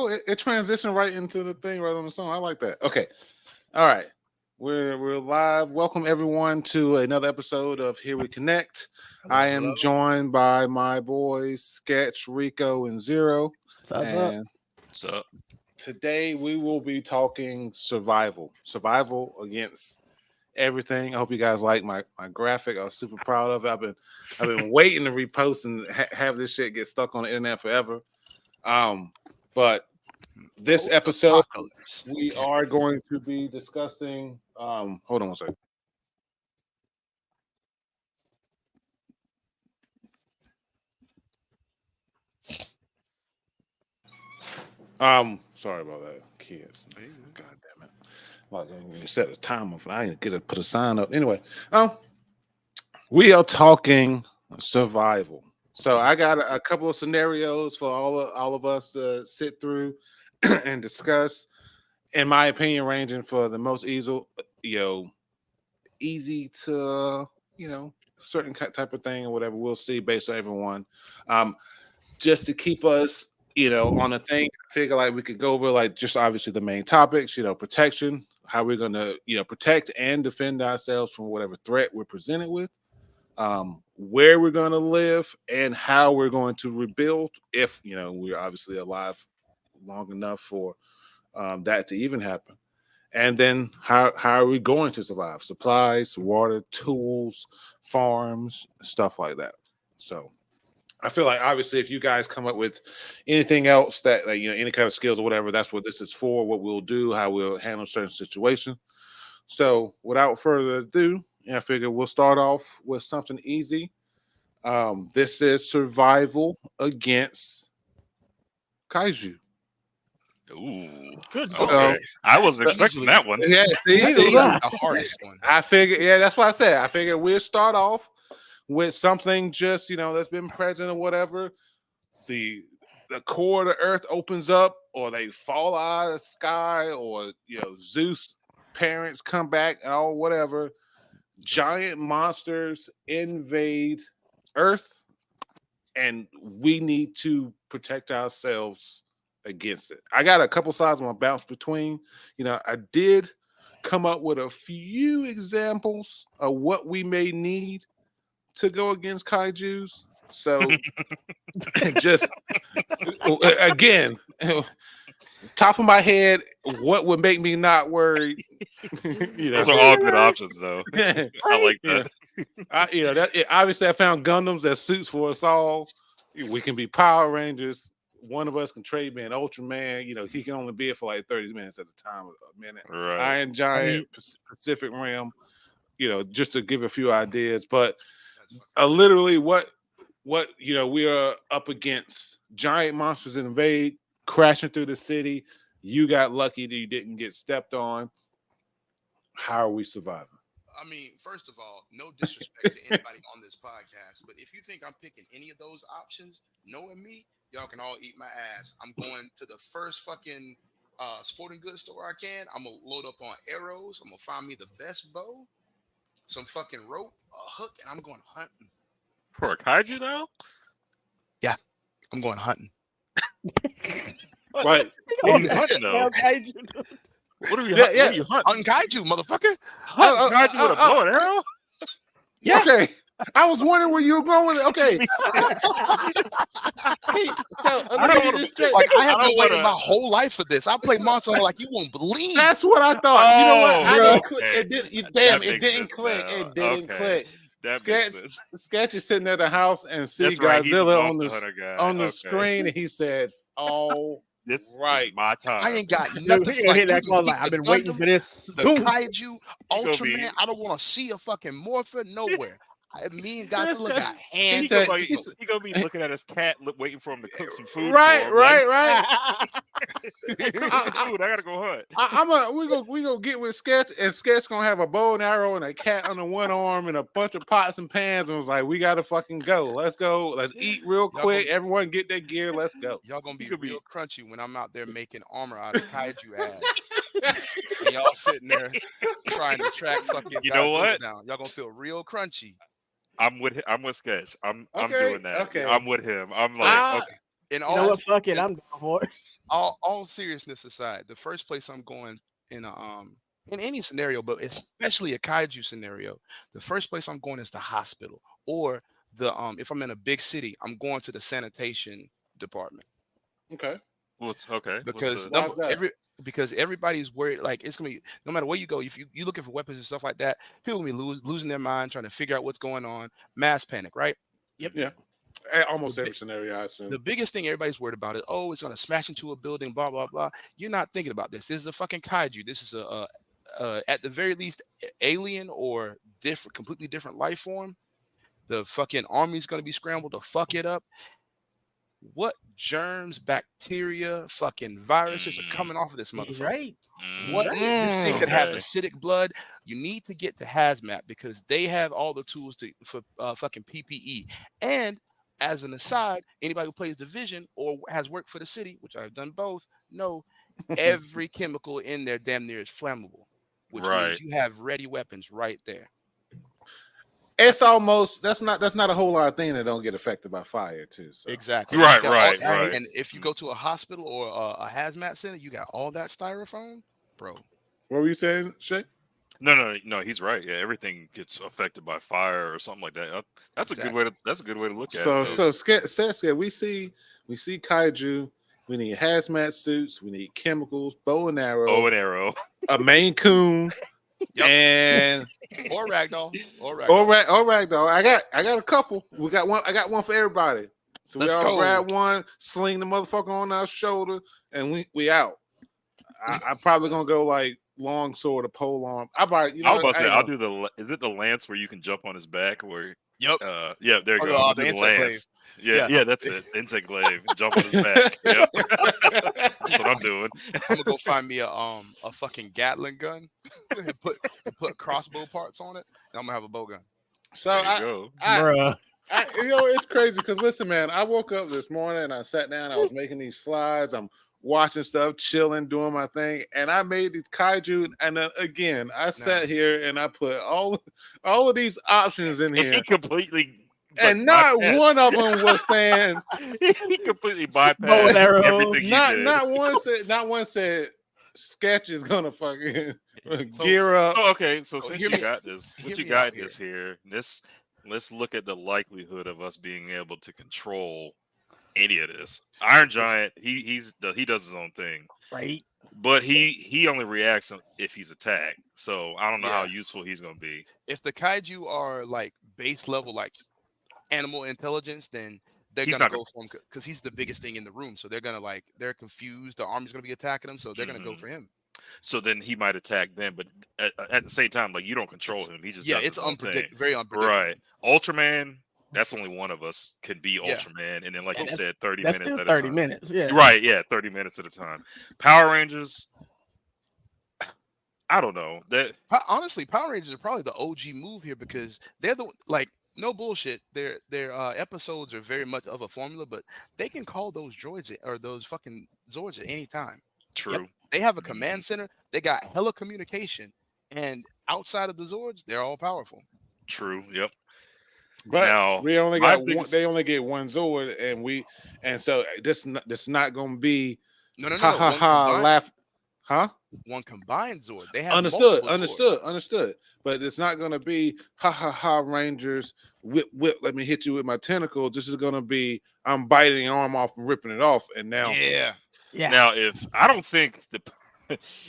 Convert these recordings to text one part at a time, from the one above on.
Oh, it transitioned right into the thing right on the song. I like that. Okay. All right. We're live. Welcome everyone to another episode of Here We Connect. I am joined by my boys Sketch, Rico, and Zero. What's up? So today we will be talking survival against everything. I hope you guys like my graphic. I was super proud of it. I've been waiting to repost and have this shit get stuck on the internet forever. But this episode we are going to be discussing. Hold on one second. Sorry about that, kids. God damn it! Like you set a timer for I didn't get to put a sign up. Anyway, we are talking survival. So I got a couple of scenarios for all of us to sit through and discuss. In my opinion, ranging for the most easy to certain type of thing or whatever. We'll see based on everyone. Just to keep us on a thing, I figure like we could go over like just obviously the main topics, protection, how we're gonna protect and defend ourselves from whatever threat we're presented with, where we're gonna live, and how we're going to rebuild if we're obviously alive long enough for that to even happen. And then how are we going to survive? Supplies, water, tools, farms, stuff like that. So I feel like obviously if you guys come up with anything else that any kind of skills or whatever, that's what this is for, what we'll do, how we'll handle certain situations. So without further ado, I figure we'll start off with something easy. This is survival against kaiju. Ooh, good. Okay. I wasn't expecting that one. Yeah, This is the hardest one. I figured, yeah, that's what I said. I figured we'll start off with something just, that's been present or whatever. The core of the earth opens up, or they fall out of the sky, or Zeus parents come back and all whatever. Giant monsters invade Earth, and we need to protect ourselves against it. I got a couple sides I'm gonna bounce between. I did come up with a few examples of what we may need to go against kaijus. So just again, top of my head, what would make me not worried? Those are all good options, though. I like that. Obviously, I found Gundams that suits for us all. We can be Power Rangers. One of us can trade me an Ultraman. He can only be it for like 30 minutes at a time, a minute. Right. Iron Giant, Pacific Rim. Just to give a few ideas, but literally what we are up against. Giant monsters invade, crashing through the city. You got lucky that you didn't get stepped on. How are we surviving? I mean, first of all, no disrespect to anybody on this podcast, but if you think I'm picking any of those options, knowing me, y'all can all eat my ass. I'm going to the first fucking sporting goods store I can. I'm gonna load up on arrows. I'm gonna find me the best bow, some fucking rope, a hook, and I'm going hunting. For a kaiju, though? Yeah, I'm going hunting. Right. What are you hunting, though? What are you hunting? Hunting kaiju, motherfucker. Hunting kaiju with a bow and arrow? Yeah. Okay. I was wondering where you were going with it. Okay. Hey, so I have been waiting my whole life for this. I played Monster Hunter like you won't believe. That's what I thought. You know what? I didn't click. Okay. It didn't. It didn't click. Now. It didn't click. That makes sense. Sketch is sitting at the house and see That's right. He's a Godzilla Monster Hunter guy. on the screen, and he said, "Oh, This right, is my time. I ain't got nothing. I've been waiting for this. The kaiju, Ultraman. I don't want to see a fucking morpher nowhere. Me and Godzilla got hands. He gonna be looking at his cat, waiting for him to cook some food. Right. Cook some food. I gotta go hunt. We gonna get with Sketch, and Sketch gonna have a bow and arrow and a cat under one arm and a bunch of pots and pans, and was like, "We gotta fucking go. Let's go. Let's eat real quick. Everyone get their gear. Let's go." Y'all gonna be real crunchy when I'm out there making armor out of kaiju ass. And y'all sitting there trying to track fucking. You know what? Down. Y'all gonna feel real crunchy. I'm with Sketch. I'm Okay, doing that. okay. I'm with him. I'm like, okay. And You know what? Fuck it. I'm going for it. all seriousness aside, the first place I'm going in any scenario, but especially a kaiju scenario, the first place I'm going is the hospital or the if I'm in a big city, I'm going to the sanitation department Okay. What's okay? What's because the Why's that? because everybody's worried. Like it's gonna be no matter where you go, if you looking for weapons and stuff like that, people gonna be losing their mind trying to figure out what's going on. Mass panic, right? Yep. Yeah. The, Almost bi- every scenario, I assume. the biggest thing everybody's worried about is, oh, it's gonna smash into a building, blah blah blah. You're not thinking about this. This is a fucking kaiju. This is at the very least alien or different, completely different life form. The fucking army's gonna be scrambled to fuck it up. What germs, bacteria, fucking viruses are Mm, coming off of this He's motherfucker? right. mm, What this thing could have okay. acidic blood. You need to get to hazmat because they have all the tools for fucking PPE. And as an aside, anybody who plays Division or has worked for the city, which I've done both, know every chemical in there damn near is flammable, which Right. means you have ready weapons right there. It's almost that's not a whole lot of things that don't get affected by fire too. So Exactly. Right, You got right, right. right. And if you go to a hospital or a hazmat center, you got all that styrofoam, bro. what were you saying, Shay? No. He's right. Yeah, everything gets affected by fire or something like that. That's a good way to. That's a good way to look at it. So Saskia, we see kaiju. We need hazmat suits. We need chemicals, bow and arrow, Bow and arrow. a Maine Coon, Yep. and Or ragdoll. Or ragdoll. I got a couple. We got one. I got one for everybody. So Let's we all go. grab one, sling the motherfucker on our shoulder, and we out. I'm probably gonna go like long sword or pole arm. I probably, you know, I was about to say, I'll do. do the. Is it the lance where you can jump on his back? Or Yep. yeah, there you Oh, go. the, I'll the do the insect lance. glaive. Yeah, Yeah. that's it. Insect glaive. Jump on his back. Yep. That's what I'm doing. I'm gonna go find me a fucking Gatling gun and put crossbow parts on it, and I'm gonna have a bow gun. So There you go. Bruh. it's crazy because listen, man, I woke up this morning and I sat down. I was making these slides. I'm watching stuff, chilling, doing my thing, and I made these kaiju. And then again, I sat here and I put all of these options in here, He completely. and not one of them was saying. He completely Bow and bypassed arrow. everything you did. Not one said Sketch is gonna fucking gear up. So okay, so So since hear you me- got this, hear since you me got out this here, let's look at the likelihood of us being able to control any of this. Iron Giant, he does his own thing, Right. but he only reacts if he's attacked. So I don't know how Yeah. useful he's gonna be. If the kaiju are like base level, like animal intelligence, then they're He's gonna not go for him because he's the biggest thing in the room. So they're confused. The army's gonna be attacking him, so they're gonna go Mhm. for him. So then he might attack them, but at the same time, like you don't control him. He just does It's his own thing. very unpredictable. Right. Ultraman, that's only one of us can be Yeah. Ultraman, and then like And you that's- said, 30 That's minutes still at a 30 time. minutes. Yeah. Right, yeah, 30 minutes at a time. Power Rangers, I don't know. That Honestly, Power Rangers are probably the OG move here because they're the like no bullshit. Their episodes are very much of a formula, but they can call those droids or those fucking Zords at any time. true. They have a Mhm. command center. They got hella communication, and outside of the Zords, they're all powerful. True. Yep. But Now, we only my got one. biggest- They only get one Zord, and so this not gonna be No. ha ha One ha combined, laugh, huh? one combined Zord. They have Understood, multiple Zords. understood. But it's not gonna be ha ha ha Rangers whip. Let me hit you with my tentacles. This is gonna be I'm biting your arm off and ripping it off, and now Yeah. Yeah. now if I don't think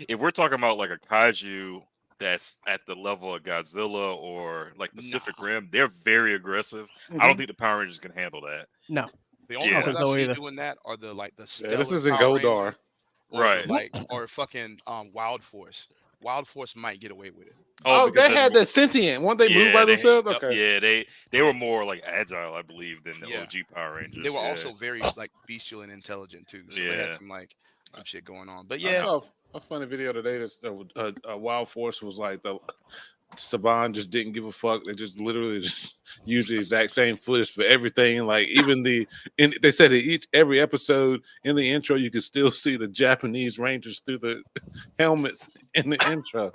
if we're talking about like a kaiju that's at the level of Godzilla or like Pacific Rim, they're very aggressive. I don't think the Power Rangers can handle that. No. The only Yeah. ones I So see either. doing that are the yeah, stellar this isn't Power Ranger Goldar. or Right. or fucking Wild Force. Wild Force might get away with it. Oh, because they they're had more- the sentient. Weren't they move by they- themselves? yep, Okay. Yeah, they were more like agile, I believe, than the Yeah. OG Power Rangers. They were yeah. also very like bestial and intelligent too. So they Yeah. had some shit going on. But I yeah, saw a funny video today that Wild Force was like the Saban just didn't give a fuck. They just literally just used the exact same footage for everything. Like even they said in every episode in the intro, you could still see the Japanese Rangers through the helmets in the intro.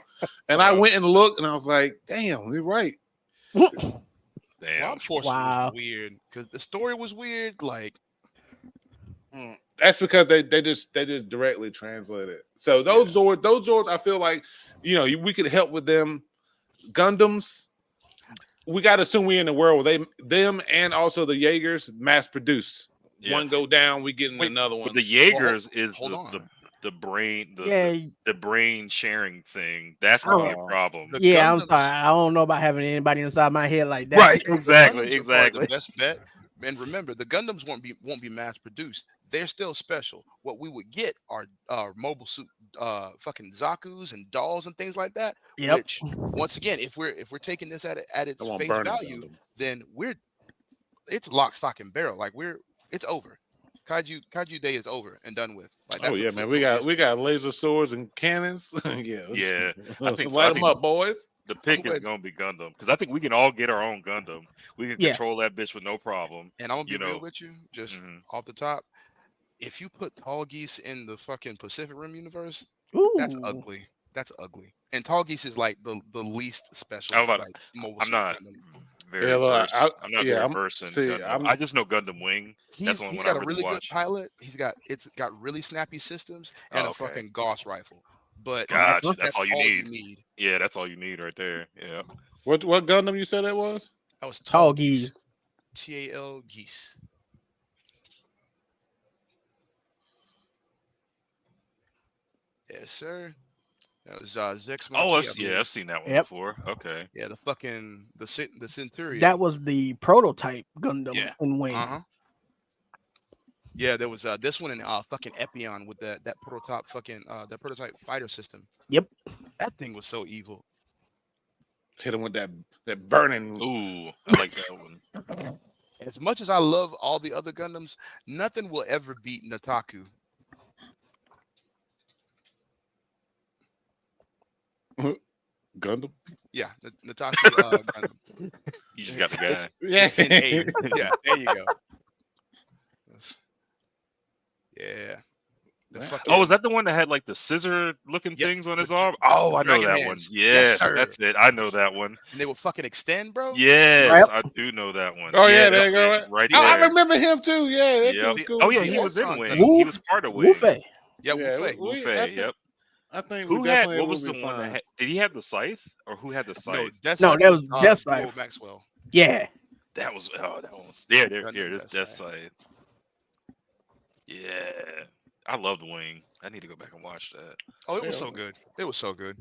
And I went and looked, and I was like, "Damn, you're right." Damn. Wild Force Wow. was weird because the story was weird. Like, That's because they just directly translate it. So those Zords, I feel like we could help with them. Gundams, we got to assume we in the world where them and also the Jaegers mass produce. Yeah. One go down, we get another But one. the Jaegers is hold on. the brain Yeah, the brain sharing thing. That's I gonna be a don't- problem. The yeah. I'm Gundams- sorry. I don't know about having anybody inside my head like that. Right, The exactly, Gundams are probably exactly. the best bet. And remember, the Gundams won't be mass produced. They're still special. What we would get are mobile suit, fucking Zaku's and dolls and things like that. Yep. Which, once again, if we're taking this at its I want face Burning value, Gundam. then it's lock, stock, and barrel. Like it's over. Kaiju Day is over and done with. Like Oh that's a yeah, man. footnote. We got laser swords and cannons. Yeah. Yeah, I think so. Light I them think up, boys. the pick gonna is gonna be Gundam because I think we can all get our own Gundam. We can Yeah. control that bitch with no problem. And I'm gonna be You real know. with you, just Mhm. off the top. If you put Tall Geese in the fucking Pacific Rim universe, Ooh. that's ugly. That's ugly. And Tall Geese is like the least special. I'm about- like mobile I'm suit not Gundam. very Yeah, look, versed. I'm not very I'm- versed in see, Gundam. I just know Gundam Wing. That's the only He's one I got a really really good watch. pilot. It's got really snappy systems and Oh, a okay. fucking Gauss rifle. But Gotcha. that's That's all you need. need. Yeah, that's all you need right there. Yeah. What Gundam you said that was? That was Tall geese. TAL Geese. Yes, sir. That was Zex Oh, Marquis, I believe. I've seen that one Yep. before. Okay. Yeah, the Centurion. That was the prototype Gundam Yeah. in Wing. Uh-huh. Yeah, there was this one in fucking Epion with that prototype that prototype fighter system. Yep. That thing was so evil. Hit him with that burning. Ooh, I like that one. As much as I love all the other Gundams, nothing will ever beat Nataku. Gundam. Yeah, Nataku Gundam. You just got the guy. It's Yeah. in A. Yeah, there you go. Yeah. The Wow. fucking, Oh, is that the one that had like the scissor looking Yep, things on his the arm? Oh, I know dragon that one. hands. Yes, sir. that's it. I know that one. and they will fucking extend, bro? Yes, Yep. I do know that one. Oh yeah, there that's you go. it, right Oh, there. I remember him too. Yeah, that Yep. was cool. Oh yeah, The he was in Ultron Wing. Gundam. He was part of Wing. Woofy. Yeah, Yeah, Wufei. we- Wufei, I think- yep. I think Who we had? definitely What was will the be one fine. that had? Did he have the scythe, or who had the No, scythe? Death No, Scythe that was Death Leo Scythe. Maxwell. Yeah. That was. Oh, that one was. Yeah, there. Gundam Here, this Death Death Scythe. Side. Yeah, I loved Wing. I need to go back and watch that. Oh, it was Yeah. so good. It was so good.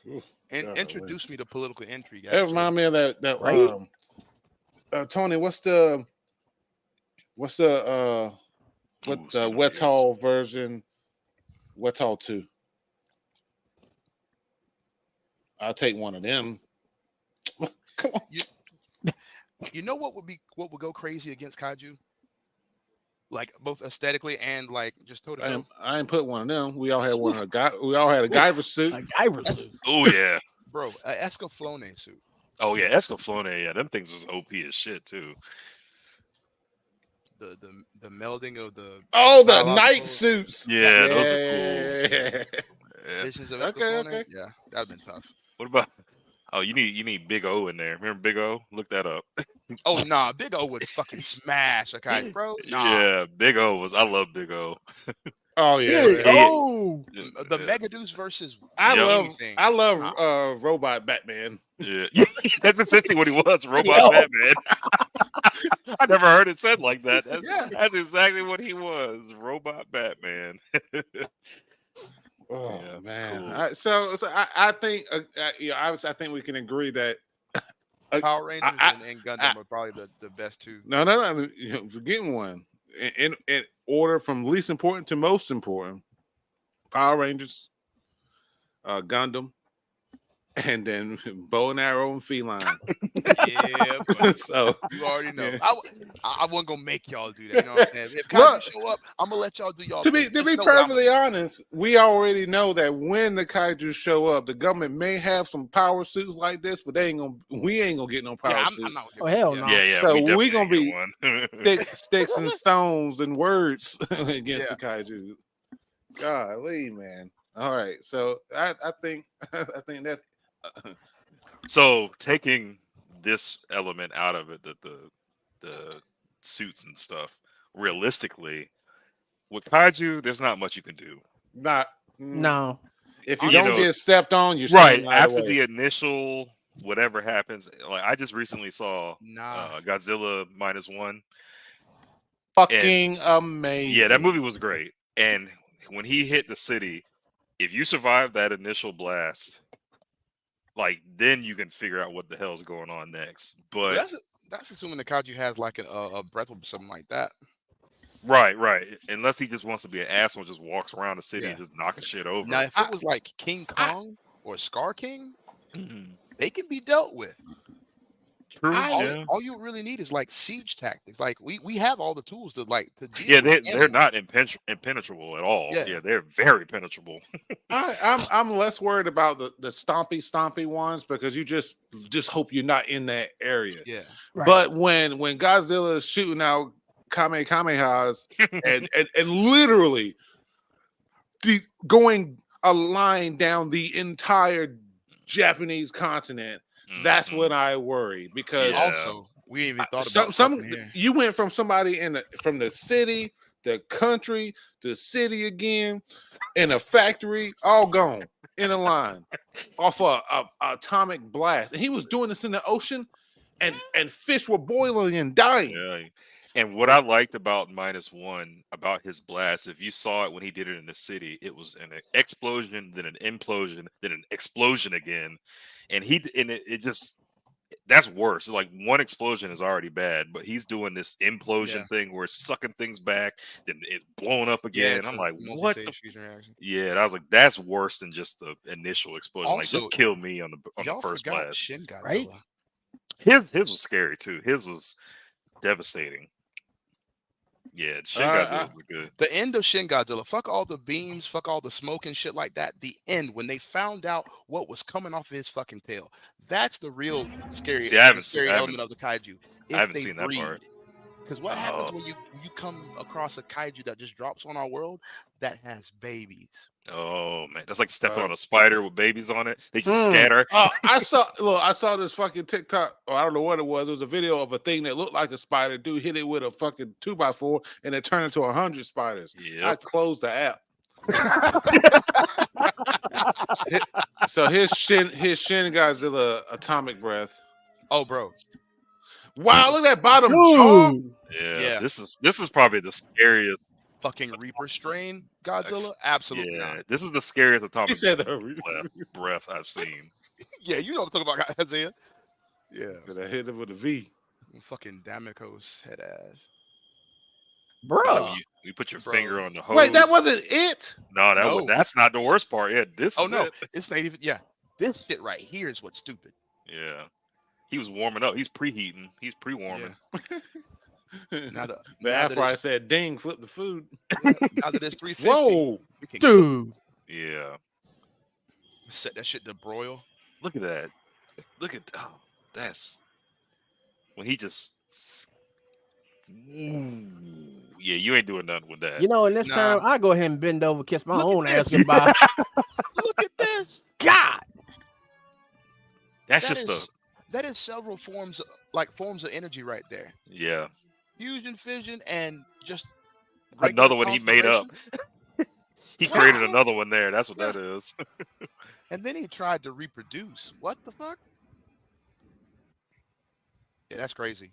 Oof, And golly. introduced me to political intrigue. That remind me of that Right? Tony, what's the Ooh, so no Wetall version? Wetall 2. I'll take one of them. Come on. You know what would go crazy against kaiju? Like both aesthetically and like just toe to toe. I ain't put one of them. We all had one of we all had a Guyver suit. Like Iverson. Oh yeah. Bro, a Escaflowne suit. Oh yeah. Escaflowne. Yeah, them things was OP as shit too. The melding of the Oh, the biological night suits. Yeah, those are cool. Yeah. Yeah. visions of Okay, Escaflowne. okay. Yeah, that'd been tough. What about? Oh, you need Big O in there. Remember Big O? Look that up. Oh nah, Big O would fucking smash. Okay, bro. Nah. Yeah, Big O was. I love Big O. Oh yeah. Yeah. man. Oh. The Megaduce versus I Yeah. love anything. I love Nah. Robot Batman. Yeah, that's essentially what he was, Robot Yo. Batman. I never heard it said like that. That's, Yeah. that's exactly what he was, Robot Batman. Oh Yeah, man. cool. So I think obviously I think we can agree that Power Rangers I- and Gundam are probably the best two. no, forgetting one. In order from least important to most important, Power Rangers, Gundam, and then bow and arrow and feline. Yeah, but So you already know. Yeah. I wasn't gonna make y'all do that. You know what I'm saying? If Look, Kaiju show up, I'm gonna let y'all do y'all. to thing. be Just know what I'm perfectly gonna honest, we already know that when the kaiju show up, the government may have some power suits like this, but we ain't gonna get no do. power Yeah, suits. I'm not. Oh, hell yeah. no. Yeah. So we we definitely gonna ain't be get one. Sticks and stones and words against Yeah. the kaiju. Golly, man. All right, so I think I think that's So taking this element out of it, that the suits and stuff. Realistically, with kaiju, there's not much you can do. Not No. if you You don't know, get stepped on, you're Right staying out of after the way. the initial whatever happens, like I just recently saw Nah. Godzilla -1. Fucking amazing. Yeah, that movie was great. And when he hit the city, if you survive that initial blast, like then you can figure out what the hell's going on next. But That's assuming the kaiju has like a breath or something like that. right. Unless he just wants to be an asshole, just walks around the city Yeah. and just knocking shit over. Now, if it was like King Kong or Scar King, they can be dealt with. True. All you really need is like siege tactics. Like we have all the tools to deal Yeah, with they're not impenetrable at all. Yeah. Yeah, they're very penetrable. I'm less worried about the stompy ones because you just hope you're not in that area. Yeah. Right. But when Godzilla is shooting out kamehamehas and literally going a line down the entire Japanese continent, that's when I worry because Yeah. Also, we ain't even thought about some here. you went from somebody from the city, the country, the city again, in a factory, all gone in a line off a atomic blast, and he was doing this in the ocean, and fish were boiling and dying. Yeah. And what I liked about -1 about his blast, if you saw it when he did it in the city, it was an explosion, then an implosion, then an explosion again, and it just that's worse. Like one explosion is already bad, but he's doing this implosion thing where it's sucking things back, then it's blowing up again. it's I'm a like, what? multi-stage fusion reaction. Yeah, and I was like, that's worse than just the initial explosion. Like, Also, just kill me on the Y'all first forgot blast. Shin Godzilla. Right? His was scary too. His was devastating. Yeah, Shin Godzilla was good. The end of Shin Godzilla, fuck all the beams, fuck all the smoke and shit like that. The end, when they found out what was coming off of his fucking tail, that's the real scary, See, I haven't scary seen- I element of the kaiju. If haven't they seen that part. Because what happens when you come across a kaiju that just drops on our world that has babies? Oh man, that's like stepping on a spider with babies on it. They just scatter. Oh, I saw this fucking TikTok, or I don't know what it was. It was a video of a thing that looked like a spider. Dude hit it with a fucking 2x4 and it turned into 100 spiders. Yep. I closed the app. So his Shin Godzilla atomic breath. Oh, bro. Wow, look at that bottom jaw. Ooh. Yeah, this is probably the scariest. Fucking Reaper strain Godzilla? Absolutely Yeah, not. this is the scariest He atomic said breath I've seen. Yeah, you know what I'm talking about, Isaiah. Yeah. I hit him with a V. Fucking Damiko's head ass. Bruh. So you put your finger on the hose. Wait, that wasn't it? No, that's not the worst part. Yeah, this Oh is no, it. it's not even. Yeah, this shit right here is what's stupid. Yeah. He was warming up. He's preheating. He's pre-warming. Now The that after I it's- said ding, flip the food. now that it's 350, Whoa. we can Dude. Yeah. set that shit to broil. Look at that. That's when he just Ooh. Yeah, you ain't doing nothing with that. You know, in this Nah. time, I go ahead and bend over, kiss my Look own at ass this. goodbye. Look at this. God. That's That just is- That is several forms of energy right there. yeah. Fusion, fission, and just Another regular one he made up. constellation. He What created the fuck? another one there. That's what Yeah. that is. And then he tried to reproduce. What the fuck? Yeah, that's crazy.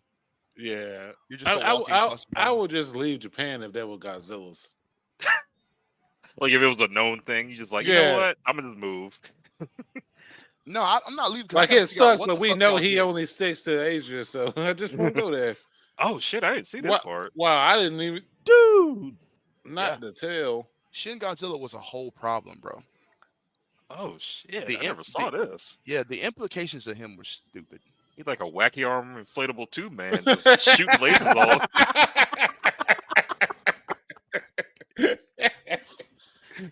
Yeah. You're just a walking bus I bomb. would just leave Japan if there were Godzillas. Like if it was a known thing, you just like, you Yeah. know what? I'm gonna just move. No, I'm not leaving. 'cause I Like gotta it figure out sucks, what but the we fuck know y'all he did. only sticks to Asia, so I just won't go there. Oh shit, I didn't see this What? part. Wow, I didn't even Dude. not the tail. Shin Godzilla was a whole problem, bro. Oh shit. The I never imp- saw this. Yeah, the implications of him were stupid. He's like a wacky arm inflatable tube man, just shooting lasers all.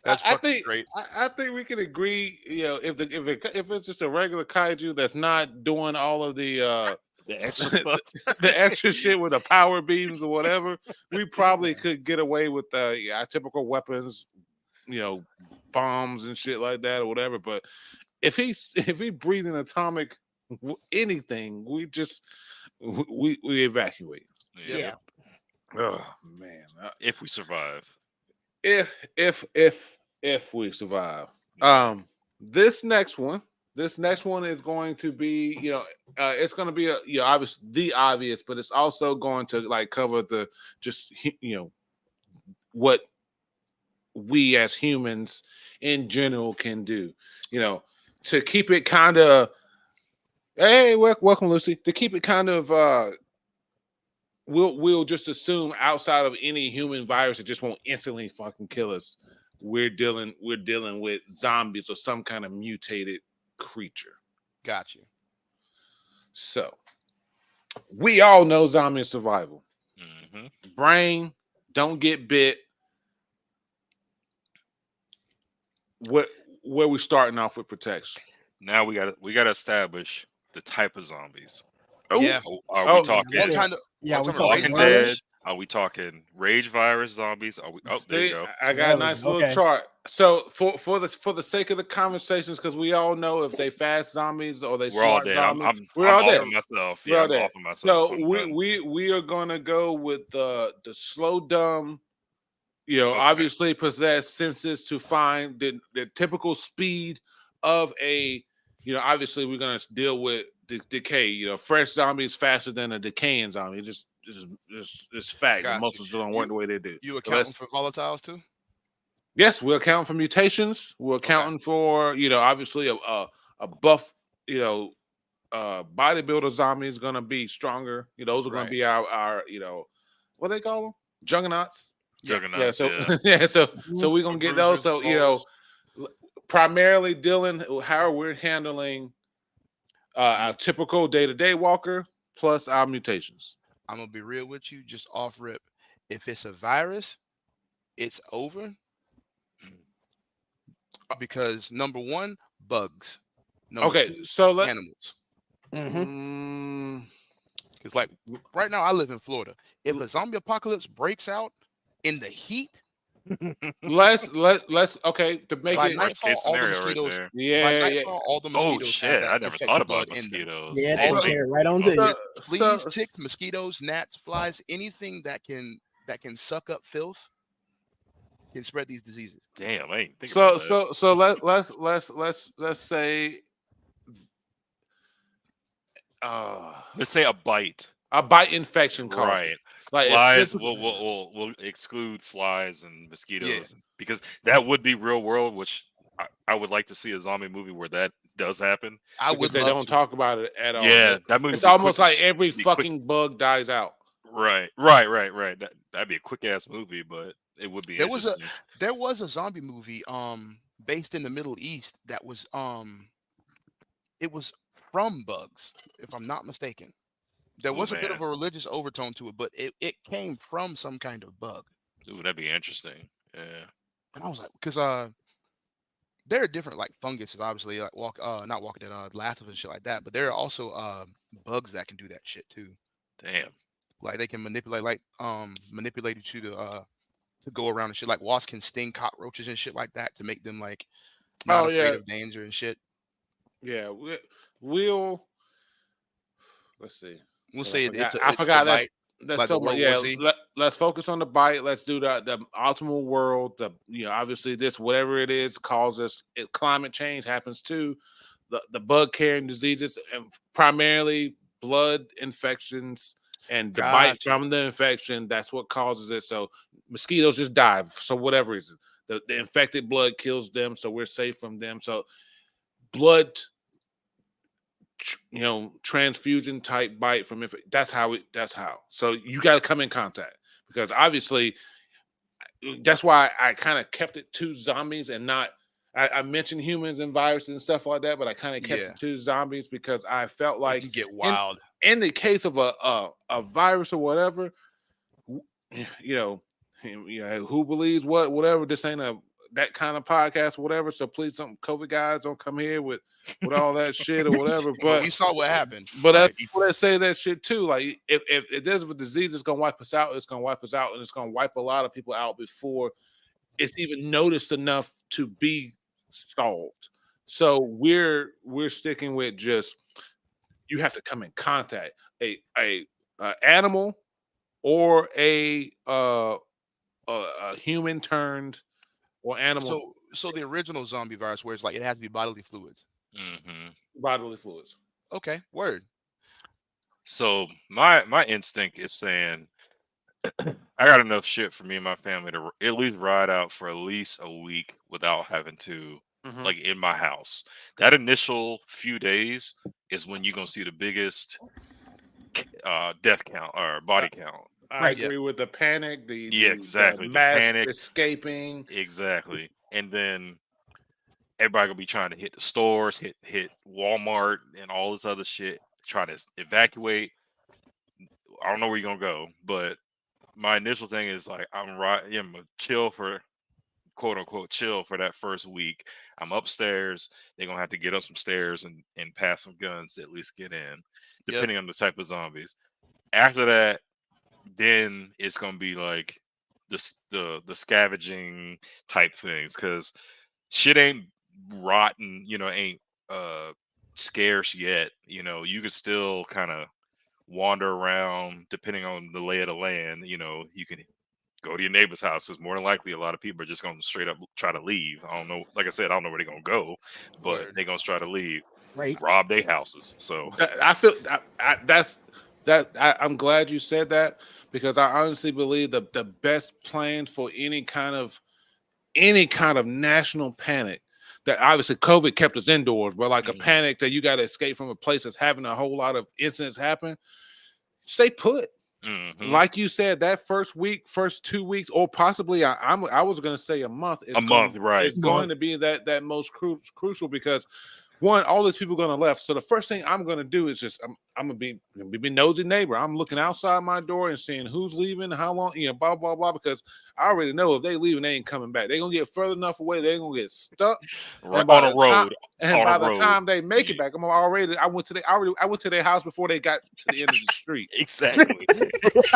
That's I fucking think great. I think we can agree. You know, if it's just a regular kaiju that's not doing all of the The extra stuff. the extra shit with the power beams or whatever, we probably could get away with our typical weapons, you know, bombs and shit like that or whatever. But if he's breathing atomic anything, we evacuate. Yeah. Oh man. If we survive. If we survive. This next one is going to be, it's going to be obvious, the obvious, but it's also going to like cover the just what we as humans in general can do, to keep it kind of. Hey, welcome, Lucy. To keep it kind of, we'll just assume outside of any human virus that just won't instantly fucking kill us. We're dealing with zombies or some kind of mutated creature. Got you. So we all know zombie survival. Mm-hmm. Brain, don't get bit. Where we starting off with protection? Now we gotta establish the type of zombies. Yeah. Are Oh, we talking What kind of? Yeah, what we kind of talking Walking rage Dead? virus? virus? Are we talking rage virus zombies? Are we? Oh, there you See, go. I got a nice little Okay. chart. So for the sake of the conversations, because we all know if they fast zombies or they We're all smart dead. zombies, I'm we're all off dead. of myself. We're Yeah, all I'm dead. off of myself. So I'm done. we are gonna go with the slow dumb, Okay. obviously possess senses to find the typical speed of a, obviously we're gonna deal with decay. Fresh zombies faster than a decaying zombie. Just fact. The Got muscles don't you. work the way they do. You So accounting for volatiles too? yes, we're accounting for mutations. We're Okay. accounting for, obviously a buff, bodybuilder zombie is gonna be stronger. Those are gonna Right. be our what do they call them? Juggernauts. Yeah. Yeah, Juggernauts. so Yeah. yeah, so Mhm. we're gonna get Bruisers, those. So balls. primarily dealing how we're handling our typical day-to-day walker plus our mutations. I'm gonna be real with you, just off rip. If it's a virus, it's over because number one, bugs. Number Okay, two, so let animals. Mhm. Because like right now, I live in Florida. If a zombie apocalypse breaks out in the heat, let's okay to make by it. Worst nightfall, case all the scenario right mosquitoes. there. By Yeah, yeah. nightfall, all the Oh mosquitoes have shit! that I never thought infected about blood in them. mosquitoes. Yeah, Damn, they they- carry right on to oh, you. Fleas, ticks, mosquitoes, gnats, flies, anything that can suck up filth can spread these diseases. Damn, I ain't think So about that. so let's say uh Let's say a bite. a bite infection causes. Right. Like if Flies, this- we'll exclude flies and mosquitoes Yeah. because that would be real world, which I would like to see a zombie movie where that does happen. I because would they love don't to. talk about it at all. Yeah, that movie. It's would be almost quick like as- every be quick- fucking bug dies out. Right. That'd be a quick ass movie, but it would be. There was a interesting. there was a zombie movie based in the Middle East that was it was from bugs, if I'm not mistaken. There Ooh, was a bit man. of a religious overtone to it, but it came from some kind of bug. Ooh, that'd be interesting. Yeah. And I was like, because there are different like funguses, obviously, like not walking dead, laths and shit like that. But there are also bugs that can do that shit too. Damn. Like they can manipulate manipulate you to go around and shit. Like wasps can sting cockroaches and shit like that to make them like not Oh, afraid yeah. of danger and shit. Yeah, we'll let's see. We'll say I it's forgot the that's bite. that's like so the much. World Yeah, War Z. let's focus on the bite. Let's do the optimal world. Obviously this whatever it is causes it. Climate change happens too. The bug carrying diseases and primarily blood infections and the bite Gotcha. from the infection. That's what causes it. So mosquitoes just die. So whatever reason, the infected blood kills them. So we're safe from them. So blood transfusion type bite from that's how so you got to come in contact because obviously that's why I kind of kept it to zombies and not I mentioned humans and viruses and stuff like that, but I kind of kept Yeah. it to zombies because I felt It like can get wild. in the case of a virus or whatever, who believes whatever. This ain't that kind of podcast, whatever. So please, some COVID guys don't come here with all that shit or whatever. But But we saw what happened. but Like, that's people that say that shit too. Like if there's a disease that's gonna wipe us out, it's gonna wipe us out, and it's gonna wipe a lot of people out before it's even noticed enough to be solved. So we're sticking with just you have to come in contact a animal or a human turned or animal So the original zombie virus, where it's like it has to be bodily fluids. Hmm. bodily fluids. Okay, word. So my instinct is saying I got enough shit for me and my family to at least ride out for at least a week without having to Mhm. like in my house. That initial few days is when you're gonna see the biggest death count or body count. I Right. Yeah. agree with the panic, the Yeah, the exactly. The mass panic, escaping. exactly. And then everybody gonna be trying to hit the stores, hit Walmart and all this other shit, try to evacuate. I don't know where you're gonna go, but my initial thing is like I'm right. Yeah, I'm gonna chill for quote unquote chill for that first week. I'm upstairs. They're gonna have to get up some stairs and pass some guns to at least get in, Yep. depending on the type of zombies. After that, then it's gonna be like the scavenging type things because shit ain't rotten, ain't uh scarce yet. You could still kind of wander around depending on the lay of the land. You can go to your neighbor's house. Because more than likely a lot of people are just gonna straight up try to leave. I don't know, like I said, I don't know where they're gonna go, but Word. they're gonna try to leave, Right. rob their houses. So I feel that's I'm glad you said that because I honestly believe the best plan for any kind of national panic that obviously COVID kept us indoors, but like a Mhm. panic that you got to escape from a place that's having a whole lot of incidents happen, stay put. Mhm. Like you said, that first week, first 2 weeks, or possibly I was going to say a month A month, right? is going to be that most crucial because one, all these people are going to left. So the first thing I'm going to do is just I'm going to be nosy neighbor. I'm looking outside my door and seeing who's leaving, how long, blah blah blah. Because I already know if they leave and they ain't coming back, they're gonna get further enough away. They're gonna get stuck. Right And by on a the time road. and On a by the road. time they make it Yeah. back, I went to their house before they got to the end of the street. Exactly.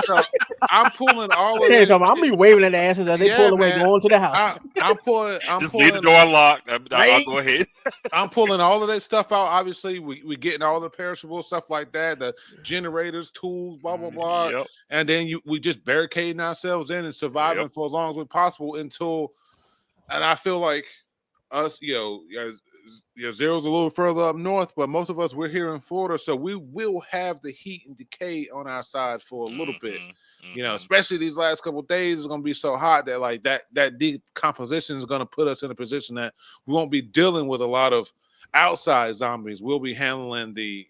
So I'm pulling all of Hey, that. I'm gonna be waving at the asses as they Yeah, pull away, man. going to the house. I'm pulling. Just leave the door unlocked. I'll Right. go ahead. I'm pulling all of that stuff out. Obviously, we getting all the perishable stuff like that, the generators, tools, blah blah blah, Yep. and then we just barricading ourselves in and surviving Yep. for as long as possible until. And I feel like us, Zero's a little further up north, but most of us we're here in Florida, so we will have the heat and decay on our side for a little bit. Mhm. Especially these last couple of days, it's going to be so hot that like that decomposition is going to put us in a position that we won't be dealing with a lot of outside zombies. We'll be handling the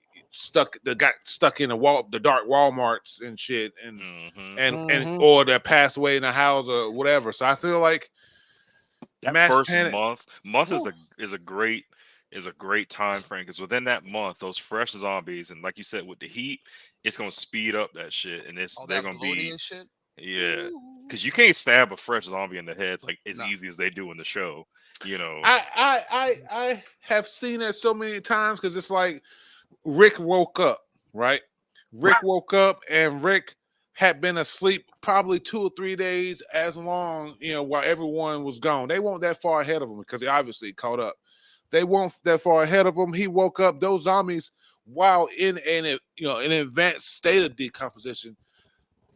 got stuck in the dark Walmarts and shit, and Mhm. and Mhm. or that passed away in the house or whatever. So I feel like That mass first panic. month Woo. is a great time frame because within that month, those fresh zombies and like you said with the heat, it's gonna speed up that shit, and All they're that gonna bloating be and shit. yeah, Ooh. because you can't stab a fresh zombie in the head like as Nah. easy as they do in the show. I have seen that so many times because it's like Rick woke up, right? Rick woke up and Rick had been asleep probably 2 or 3 days as long, while everyone was gone. They weren't that far ahead of him because he obviously caught up. They weren't that far ahead of him. He woke up. Those zombies, while in an advanced state of decomposition,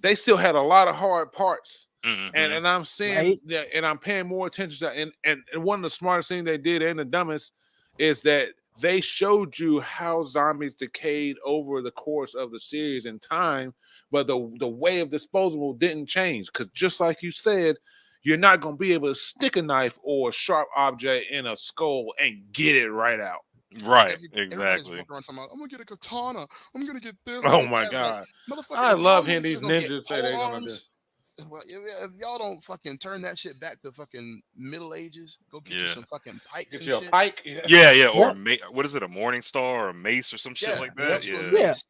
they still had a lot of hard parts. And Mhm. and I'm seeing Right. that, and I'm paying more attention to that. And one of the smartest things they did and the dumbest is that they showed you how zombies decayed over the course of the series in time, but the way of disposable didn't change. Because just like you said, you're not gonna be able to stick a knife or a sharp object in a skull and get it right out. Right, Everybody's exactly. walking around talking about, I'm gonna get a katana. I'm gonna get this. I'm Oh gonna my get that. Like, god. motherfucker, I if y'all love hearing these motherfuckers don't get ninjas say pole they're gonna do. arms, well, if y'all don't fucking turn that shit back to fucking Middle Ages, go get you Yeah. some fucking pikes Get and you a shit. pike. Yeah, or Yep. what is it, a morning star or a mace or some shit Yeah, like get that? you a Yeah. Yeah. mace,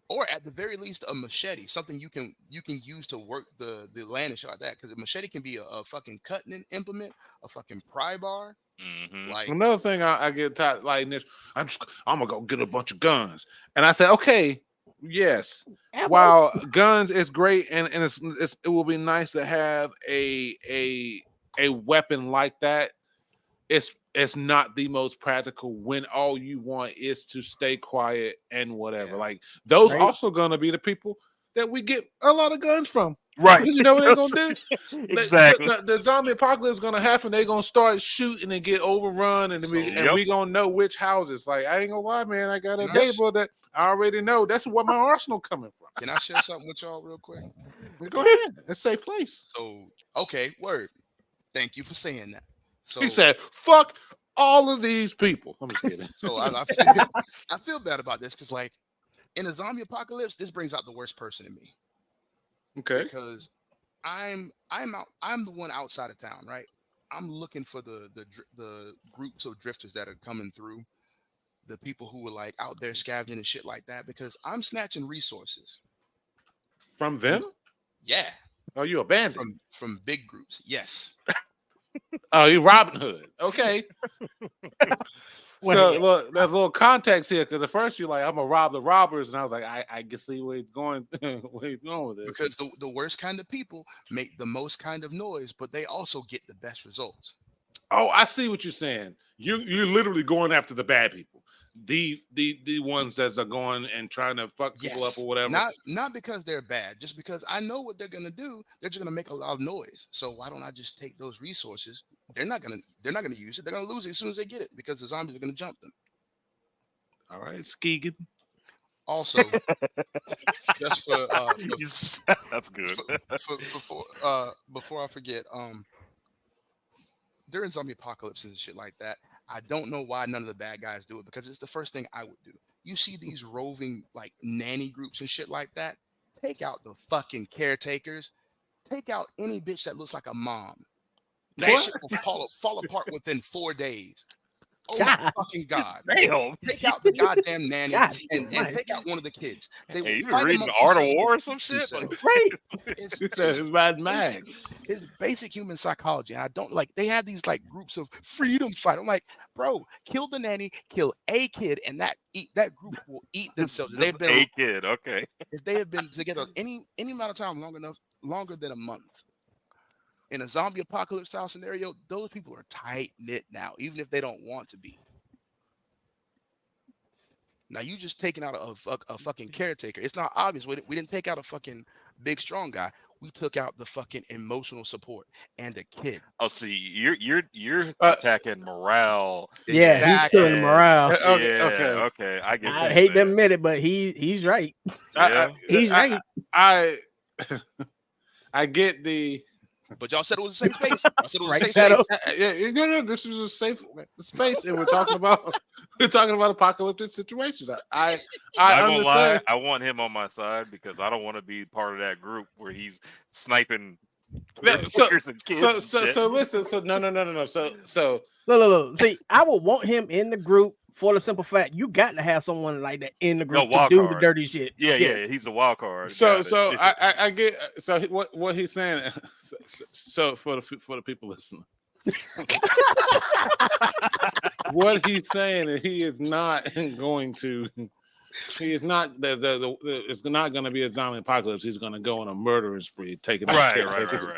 or at the very least a machete, something you can use to work the land and shit like that. Because a machete can be a fucking cutting implement, a fucking pry bar. Mhm. Like, Another thing I get tired like this, I'm gonna go get a bunch of guns, and I say, okay, yes, Ammo. while guns is great, and it will be nice to have a weapon like that. It's not the most practical when all you want is to stay quiet and whatever. yeah, Like those Right. also gonna be the people that we get a lot of guns from. Right. Because you know what they're gonna do? Exactly. The zombie apocalypse is gonna happen. They're gonna start shooting and get overrun, and we gonna know which houses. Like, I ain't gonna lie, man. I got a neighbor that I already know. That's where my arsenal coming from. Can I share something with y'all real quick? Go ahead. It's a safe place. So, okay, word. Thank you for saying that. So He said, "Fuck all of these people." I'm just kidding. So I feel bad about this because, like, in a zombie apocalypse, this brings out the worst person in me. Okay. Because I'm the one outside of town, right? I'm looking for the groups of drifters that are coming through, the people who were like out there scavenging and shit like that, because I'm snatching resources From them? Yeah. Oh, you a bandit? From big groups, yes. Oh, you Robin Hood. Okay. So look, there's a little context here because at first you're like, I'm gonna rob the robbers, and I was like, I can see where he's going, with this. Because the worst kind of people make the most kind of noise, but they also get the best results. Oh, I see what you're saying. You're literally going after the bad people, the ones that are going and trying to fuck people up or whatever. Not because they're bad, just because I know what they're gonna do. They're just gonna make a lot of noise. So why don't I just take those resources? They're not gonna use it. They're gonna lose it as soon as they get it because the zombies are gonna jump them. All right, Skeegan. Also, just for that's good. Before I forget, during zombie apocalypse and shit like that, I don't know why none of the bad guys do it because it's the first thing I would do. You see these roving like nanny groups and shit like that. Take out the fucking caretakers. Take out any bitch that looks like a mom. That shit will fall apart within 4 days. Oh my fucking God. Damn. Take out the goddamn nanny and take out one of the kids. They Hey, you been reading Art of War or some shit? Right. It's Mad Max. It's basic human psychology. And I don't like, they have these like groups of freedom fight. I'm like, bro, kill the nanny, kill a kid, and that group will eat themselves. They've been a kid, okay. If they have been together any amount of time longer than a month. In a zombie apocalypse style scenario, those people are tight knit now, even if they don't want to be. Now you just taking out a fucking caretaker. It's not obvious. We didn't take out a fucking big strong guy. We took out the fucking emotional support and a kid. Oh, see, you're attacking morale. Yeah, he's killing morale. Okay. I get. I hate to admit it, but he's right. Yeah. He's right. I get the. But y'all said it was a safe space. Y'all said it was a safe space. No, this is a safe space, and we're talking about apocalyptic situations. I understand. I want him on my side because I don't want to be part of that group where he's sniping caretakers and kids. So listen. So no. So look. See, I would want him in the group for the simple fact you got to have someone like that in the group to do the dirty shit. Yeah, he's a wild card. So I get what he's saying. So for the people listening, what he's saying is he is not going to. He is not. It's not going to be a zombie apocalypse. He's going to go on a murdering spree, taking right.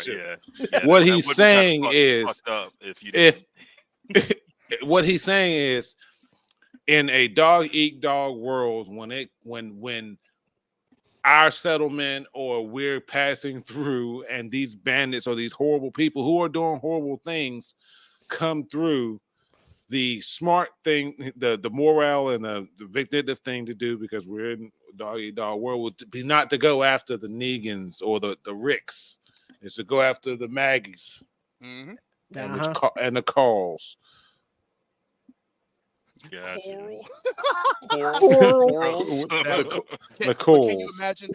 Yeah. What he's saying is, what he's saying is, in a dog eat dog world, when our settlement or we're passing through, and these bandits or these horrible people who are doing horrible things come through, the smart thing, the morale and the vindictive thing to do, because we're in dog eat dog world, would be not to go after the Negans or the Ricks. It's to go after the Maggies and the Carls. Gotcha. Corals. The Corals. Can you imagine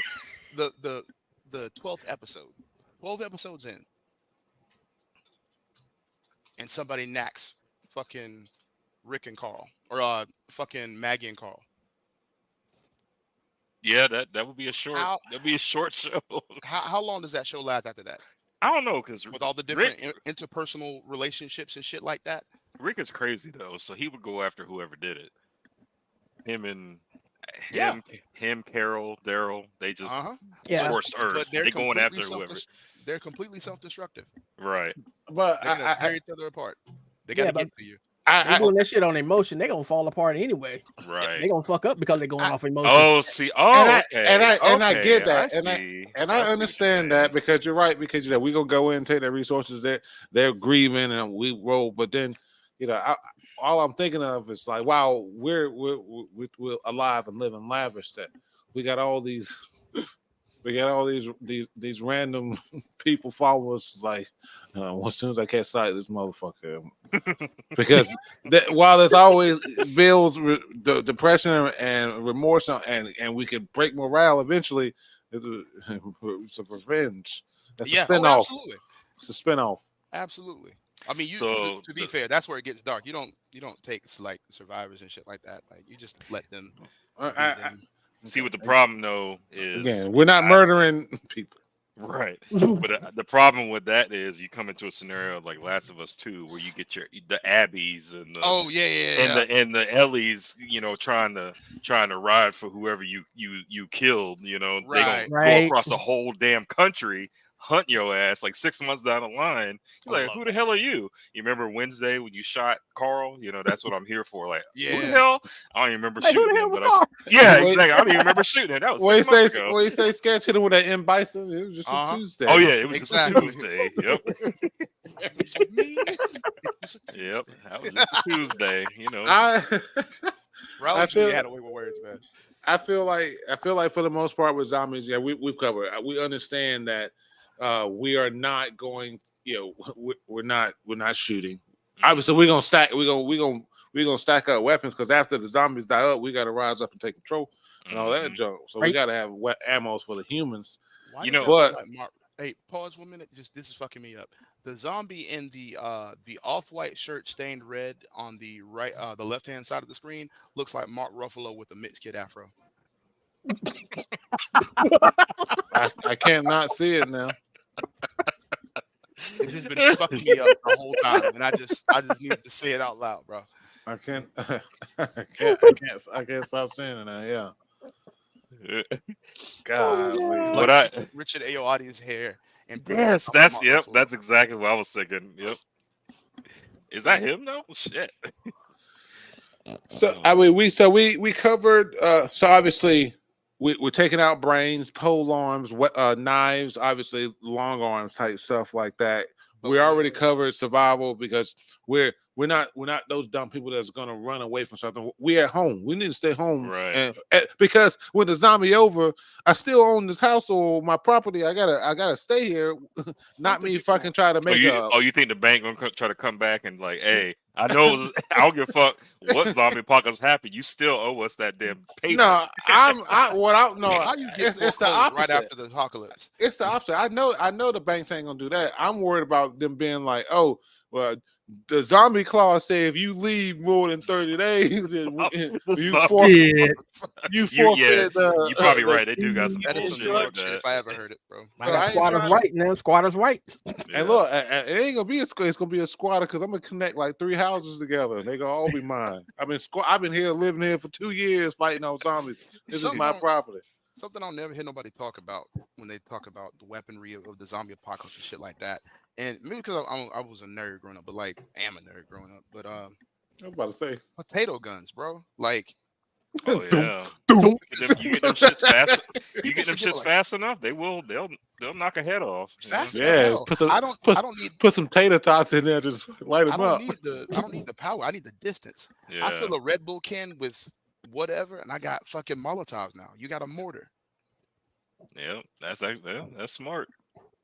the 12th episode? 12 episodes in, and somebody knacks fucking Rick and Carl, or fucking Maggie and Carl. Yeah, that would be a short. That'd be a short show. How long does that show last after that? I don't know, because with all the different interpersonal relationships and shit like that. Rick is crazy though, so he would go after whoever did it. Him, Carol, Daryl, they just scorched earth. They're going after whoever. They're completely self-destructive. Right. But they're gonna tear each other apart. They gotta get to you. They doing that shit on emotion. They gonna fall apart anyway. Right. They gonna fuck up because they're going off emotion. Oh, see. Oh, okay. I get that, see. and I understand that because you're right. Because we gonna go in and take their resources. They're grieving, and we roll. But then, all I'm thinking of is like, wow, we're alive and living lavish. That we got all these. We got all these random people follow us. Like, as soon as I catch sight of this motherfucker, because while there's always builds the depression and remorse, and we can break morale eventually, it's a revenge. That's a spinoff. Absolutely. It's a spinoff. Absolutely. I mean, So, to be fair, that's where it gets dark. You don't take like survivors and shit like that. Like you just let them. See what the problem though is. Again, we're not murdering people. Right. But the problem with that is you come into a scenario like Last of Us 2 where you get the Abbies and the and the Ellies, trying to ride for whoever you killed, they gonna go across the whole damn country, hunt your ass like 6 months down the line. You're like, who the hell are you? You remember Wednesday when you shot Carl? That's what I'm here for. Like, who the hell? I don't even remember shooting who the hell him, was but Carl? exactly. I don't even remember shooting him. That was 6 months ago. When you say sketch hit him with that M Bison, it was just a Tuesday. Oh yeah, it was just a Tuesday. Yep. Yep. That was just a Tuesday. I feel had a way with words, man. I feel like for the most part with zombies, we've covered. We understand that we are not going. We're not shooting. Obviously, we're gonna stack. We're gonna stack up weapons because after the zombies die up, we got to rise up and take control and all that junk. So we got to have ammos for the humans. But hey, pause 1 minute. This is fucking me up. The zombie in the off-white shirt stained red on the right, the left-hand side of the screen looks like Mark Ruffalo with a mixed kid afro. I can't not see it now. It has been fucking me up the whole time, and I just needed to say it out loud, bro. I can't stop saying it now. Yeah. God, Richard Ayoade's hair. And that's exactly what I was thinking. Yep. Is that him though? Shit. So we covered. So obviously we're taking out brains, pole arms, knives, obviously long arms type stuff like that. We already covered survival because we're not those dumb people that's gonna run away from something. We at home. We need to stay home, right? And because when the zombie over, I still own this house or my property. I gotta stay here. Not me fucking try to make. You think the bank gonna try to come back and like, hey, I know I don't give a fuck what zombie apocalypse happened. You still owe us that damn paper. No, How you get it's the opposite. Right after the apocalypse. It's the opposite. I know the banks ain't gonna do that. I'm worried about them being like, oh, well, the zombie clause say if you leave more than 30 days, then you forfeit. You're probably right. They do got some bullshit like that. If I ever heard it, bro. Squatters' right now. Squatters' rights. And look, it ain't gonna be it's gonna be a squatter because I'm gonna connect like 3 houses together. They gonna all be mine. I've been living here for 2 years fighting on zombies. This is my property. Something I'll never hear nobody talk about when they talk about the weaponry of the zombie apocalypse and shit like that. And maybe because I was a nerd growing up, but like I am a nerd growing up. But I was about to say potato guns, bro. Like, oh yeah, you get them shits fast. You get them shits fast enough, they'll knock a head off. Put some tater tots in there, just light them up. I don't need the power. I need the distance. Yeah. I fill a Red Bull can with whatever, and I got fucking Molotovs now. You got a mortar. Yeah, that's smart.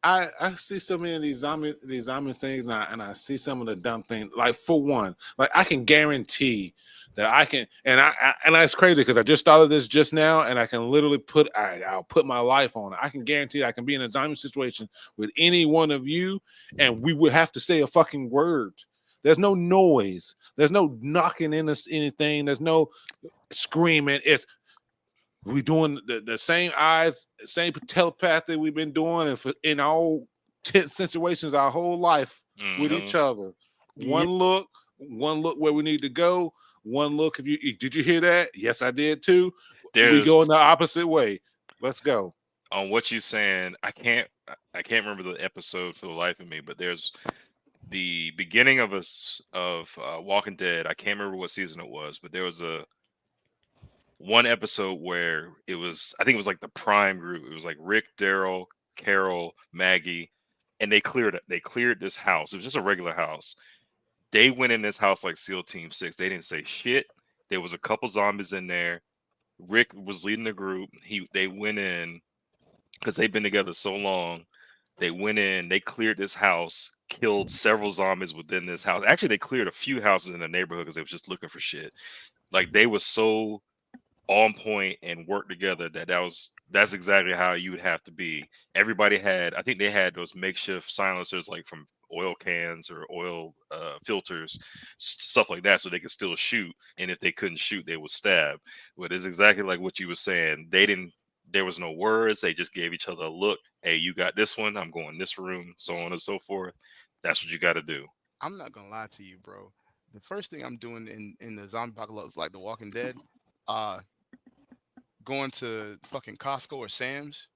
I see so many of these zombie things now, and I see some of the dumb things. Like for one, like I can guarantee that I can, and it's crazy because I just started this just now, and I can literally I'll put my life on it. I can guarantee I can be in a zombie situation with any one of you, and we would have to say a fucking word. There's no noise. There's no knocking in us anything. There's no screaming. We doing the same eyes, same telepathy we've been doing in all tense situations our whole life with each other. One look where we need to go. One look. Did you hear that? Yes, I did too. We go in the opposite way. Let's go. On what you're saying, I can't remember the episode for the life of me, but there's the beginning of Walking Dead. I can't remember what season it was, but there was one episode where I think it was like the Prime group. It was like Rick, Daryl, Carol, Maggie, and they cleared this house. It was just a regular house. They went in this house like SEAL Team 6. They didn't say shit. There was a couple zombies in there. Rick was leading the group. They went in because they've been together so long. They went in, they cleared this house, killed several zombies within this house. Actually, they cleared a few houses in the neighborhood because they was just looking for shit. Like they was so on point and worked together that's exactly how you would have to be. Everybody I think they had those makeshift silencers like from oil cans or oil filters, stuff like that, so they could still shoot. And if they couldn't shoot, they would stab. But it's exactly like what you were saying. There was no words. They just gave each other a look. Hey, you got this one. I'm going this room, so on and so forth. That's what you got to do. I'm not gonna lie to you, bro. The first thing I'm doing in the zombie apocalypse, like The Walking Dead, going to fucking Costco or Sam's,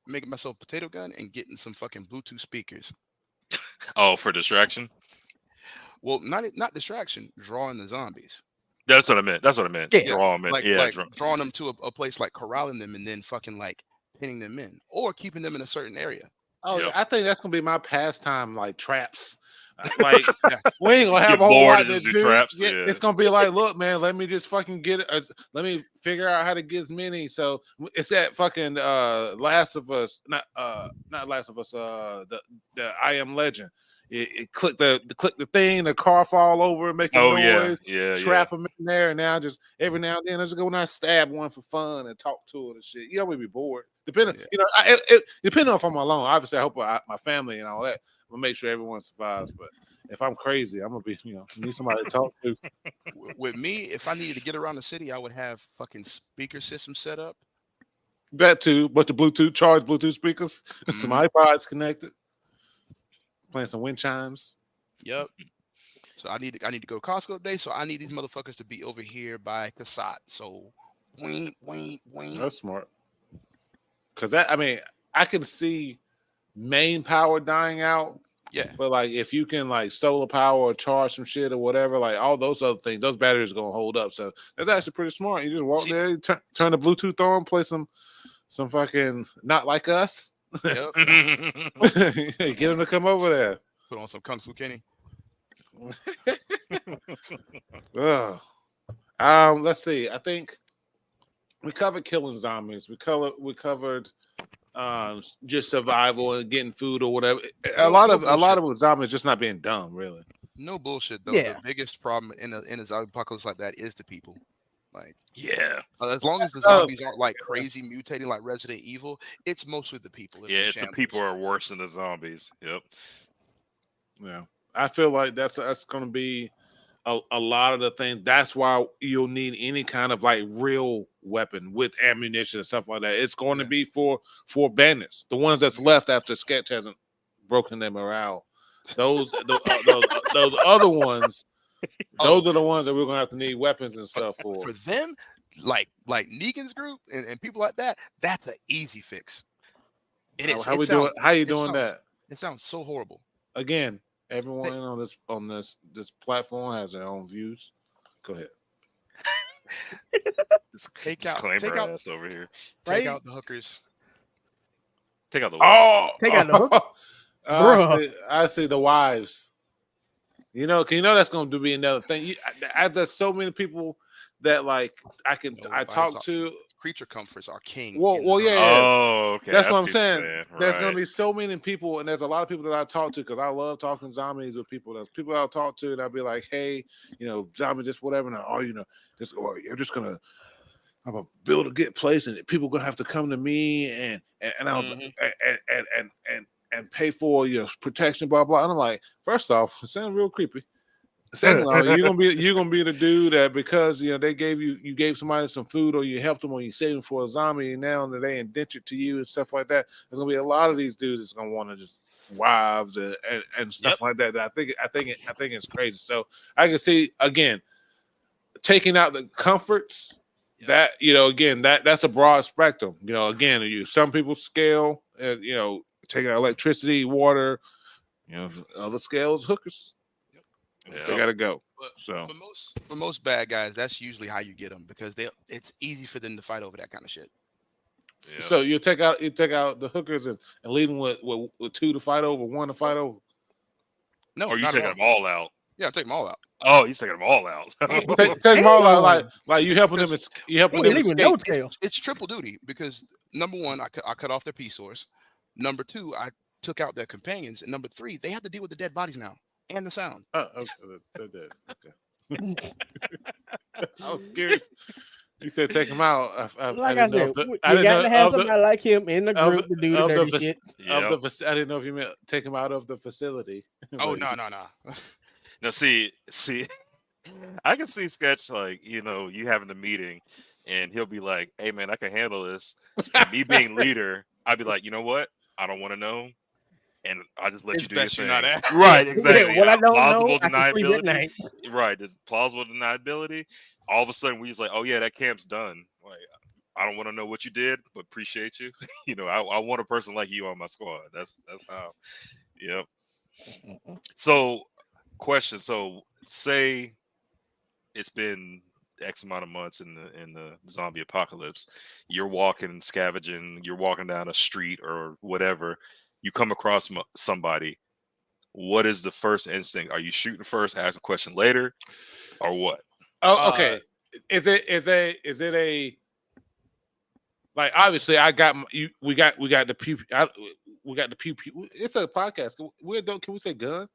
making myself a potato gun and getting some fucking Bluetooth speakers. Oh, for distraction? Well, not distraction, drawing the zombies. That's what I meant. Yeah. Draw them in. Like drawing them to a place, like corralling them and then fucking like pinning them in or keeping them in a certain area. Oh, Yep. I think that's gonna be my pastime, like traps. Like we ain't gonna Get have a whole bored lot and to just do do. traps, Yeah, yeah. It's gonna be like, look, man, let me just fucking let me figure out how to get as many. So it's that fucking Last of Us, not Last of Us, the I Am Legend. It click the thing, the car fall over and make a noise. Yeah. Trap them in there, and now just every now and then, let's go and I stab one for fun and talk to it and shit. You know, we be bored. Depending, depending on if I'm alone. Obviously, I hope my family and all that will make sure everyone survives. But if I'm crazy, I'm gonna be, need somebody to talk to. With me, if I needed to get around the city, I would have fucking speaker system set up. That too, but the charged Bluetooth speakers, some iPods connected, playing some wind chimes. Yep. So I need to go to Costco today. So I need these motherfuckers to be over here by Casat. So, wing. That's smart. Because I can see main power dying out. Yeah. But like if you can like solar power or charge some shit or whatever, like all those other things, those batteries are gonna hold up. So that's actually pretty smart. You just walk there, you turn the Bluetooth on, play some fucking Not Like Us. Yep. Get them to come over there. Put on some Kung Fu Kenny. Let's see. I think we covered killing zombies. We covered just survival and getting food or whatever. A lot of zombies just not being dumb, really. No bullshit though. Yeah. The biggest problem in a zombie apocalypse like that is the people. Like, Yeah. as long as the zombies aren't like crazy mutating like Resident Evil, it's mostly the people. Yeah, it's the people are worse than the zombies. Yep. Yeah. I feel like that's going to be a lot of the things. That's why you'll need any kind of like real weapon with ammunition and stuff like that. It's going to be for bandits, the ones that's left after Sketch hasn't broken their morale. Those other ones. Those are the ones that we're gonna have to need weapons and stuff for. For them, like Negan's group and people like that, that's an easy fix. How you doing that? It sounds so horrible. Again, everyone on this platform has their own views. Go ahead. Take out over here. Take out the hookers. Take out the Take out the hook. I see the wives. That's going to be another thing. There's so many people that like I talk to. Creature comforts are king. Well, yeah. Oh, okay. That's what I'm saying. There's right. going to be so many people, and there's a lot of people that I talk to because I love talking zombies with people. There's people I'll talk to, and I'll be like, hey, zombie, just whatever. And I'm gonna build a good place, and people are gonna have to come to me, and I was and pay for your protection, blah blah. And I'm like, first off, it sounds real creepy. Second of all, you're gonna be the dude that because they you gave somebody some food or you helped them or you saved them for a zombie, and now that they indentured to you and stuff like that, there's gonna be a lot of these dudes that's gonna want to just wives and stuff like that. I think it's crazy. So I can see again taking out the comforts. That again, that's a broad spectrum. Again, some people scale, taking out electricity, water, Other scales, hookers, they gotta go. But So for most bad guys, that's usually how you get them because it's easy for them to fight over that kind of shit. Yeah. so you take out the hookers and leave them with two to fight over, one to fight over. No, Or you not at taking all. them all out? Yeah, take them all out. Oh, he's taking them all out. Take them all out, Damn. like you helping them. Because You helping Ain't them leaving escape. no tail. It's triple duty because number one, I cut off their P source. Number two, I took out their companions, and number three, they have to deal with the dead bodies now and the sound. Oh, okay. They're dead. Okay. I was scared. You said take him out. I Like I didn't know said, if the, we I didn't got know to have of the- somebody like him in the of group the- to do the of the dirty fac- shit. Yeah. I didn't know if you meant take him out of the facility. Oh Like, no. Now, see, I can see Sketch like you having a meeting, and he'll be like, "Hey, man, I can handle this." And me being leader, I'd be like, "You know what? I don't want to know, and I just let It's you do your best thing." you're not asked. Right? Exactly. What I don't Plausible know, I can sleep at deniability. night. Right? There's plausible deniability. All of a sudden, we just like, "Oh yeah, that camp's done." Like, I don't want to know what you did, but appreciate you. I want a person like you on my squad. That's how. Yep. So, question. So, say it's been X amount of months in the zombie apocalypse. You're walking, scavenging. You're walking down a street or whatever. You come across somebody. What is the first instinct? Are you shooting first, asking a question later, or what? Oh, okay. Is it a like? Obviously, I got you. We got the pew. We got the pew pew. It's a podcast. Can we say gun?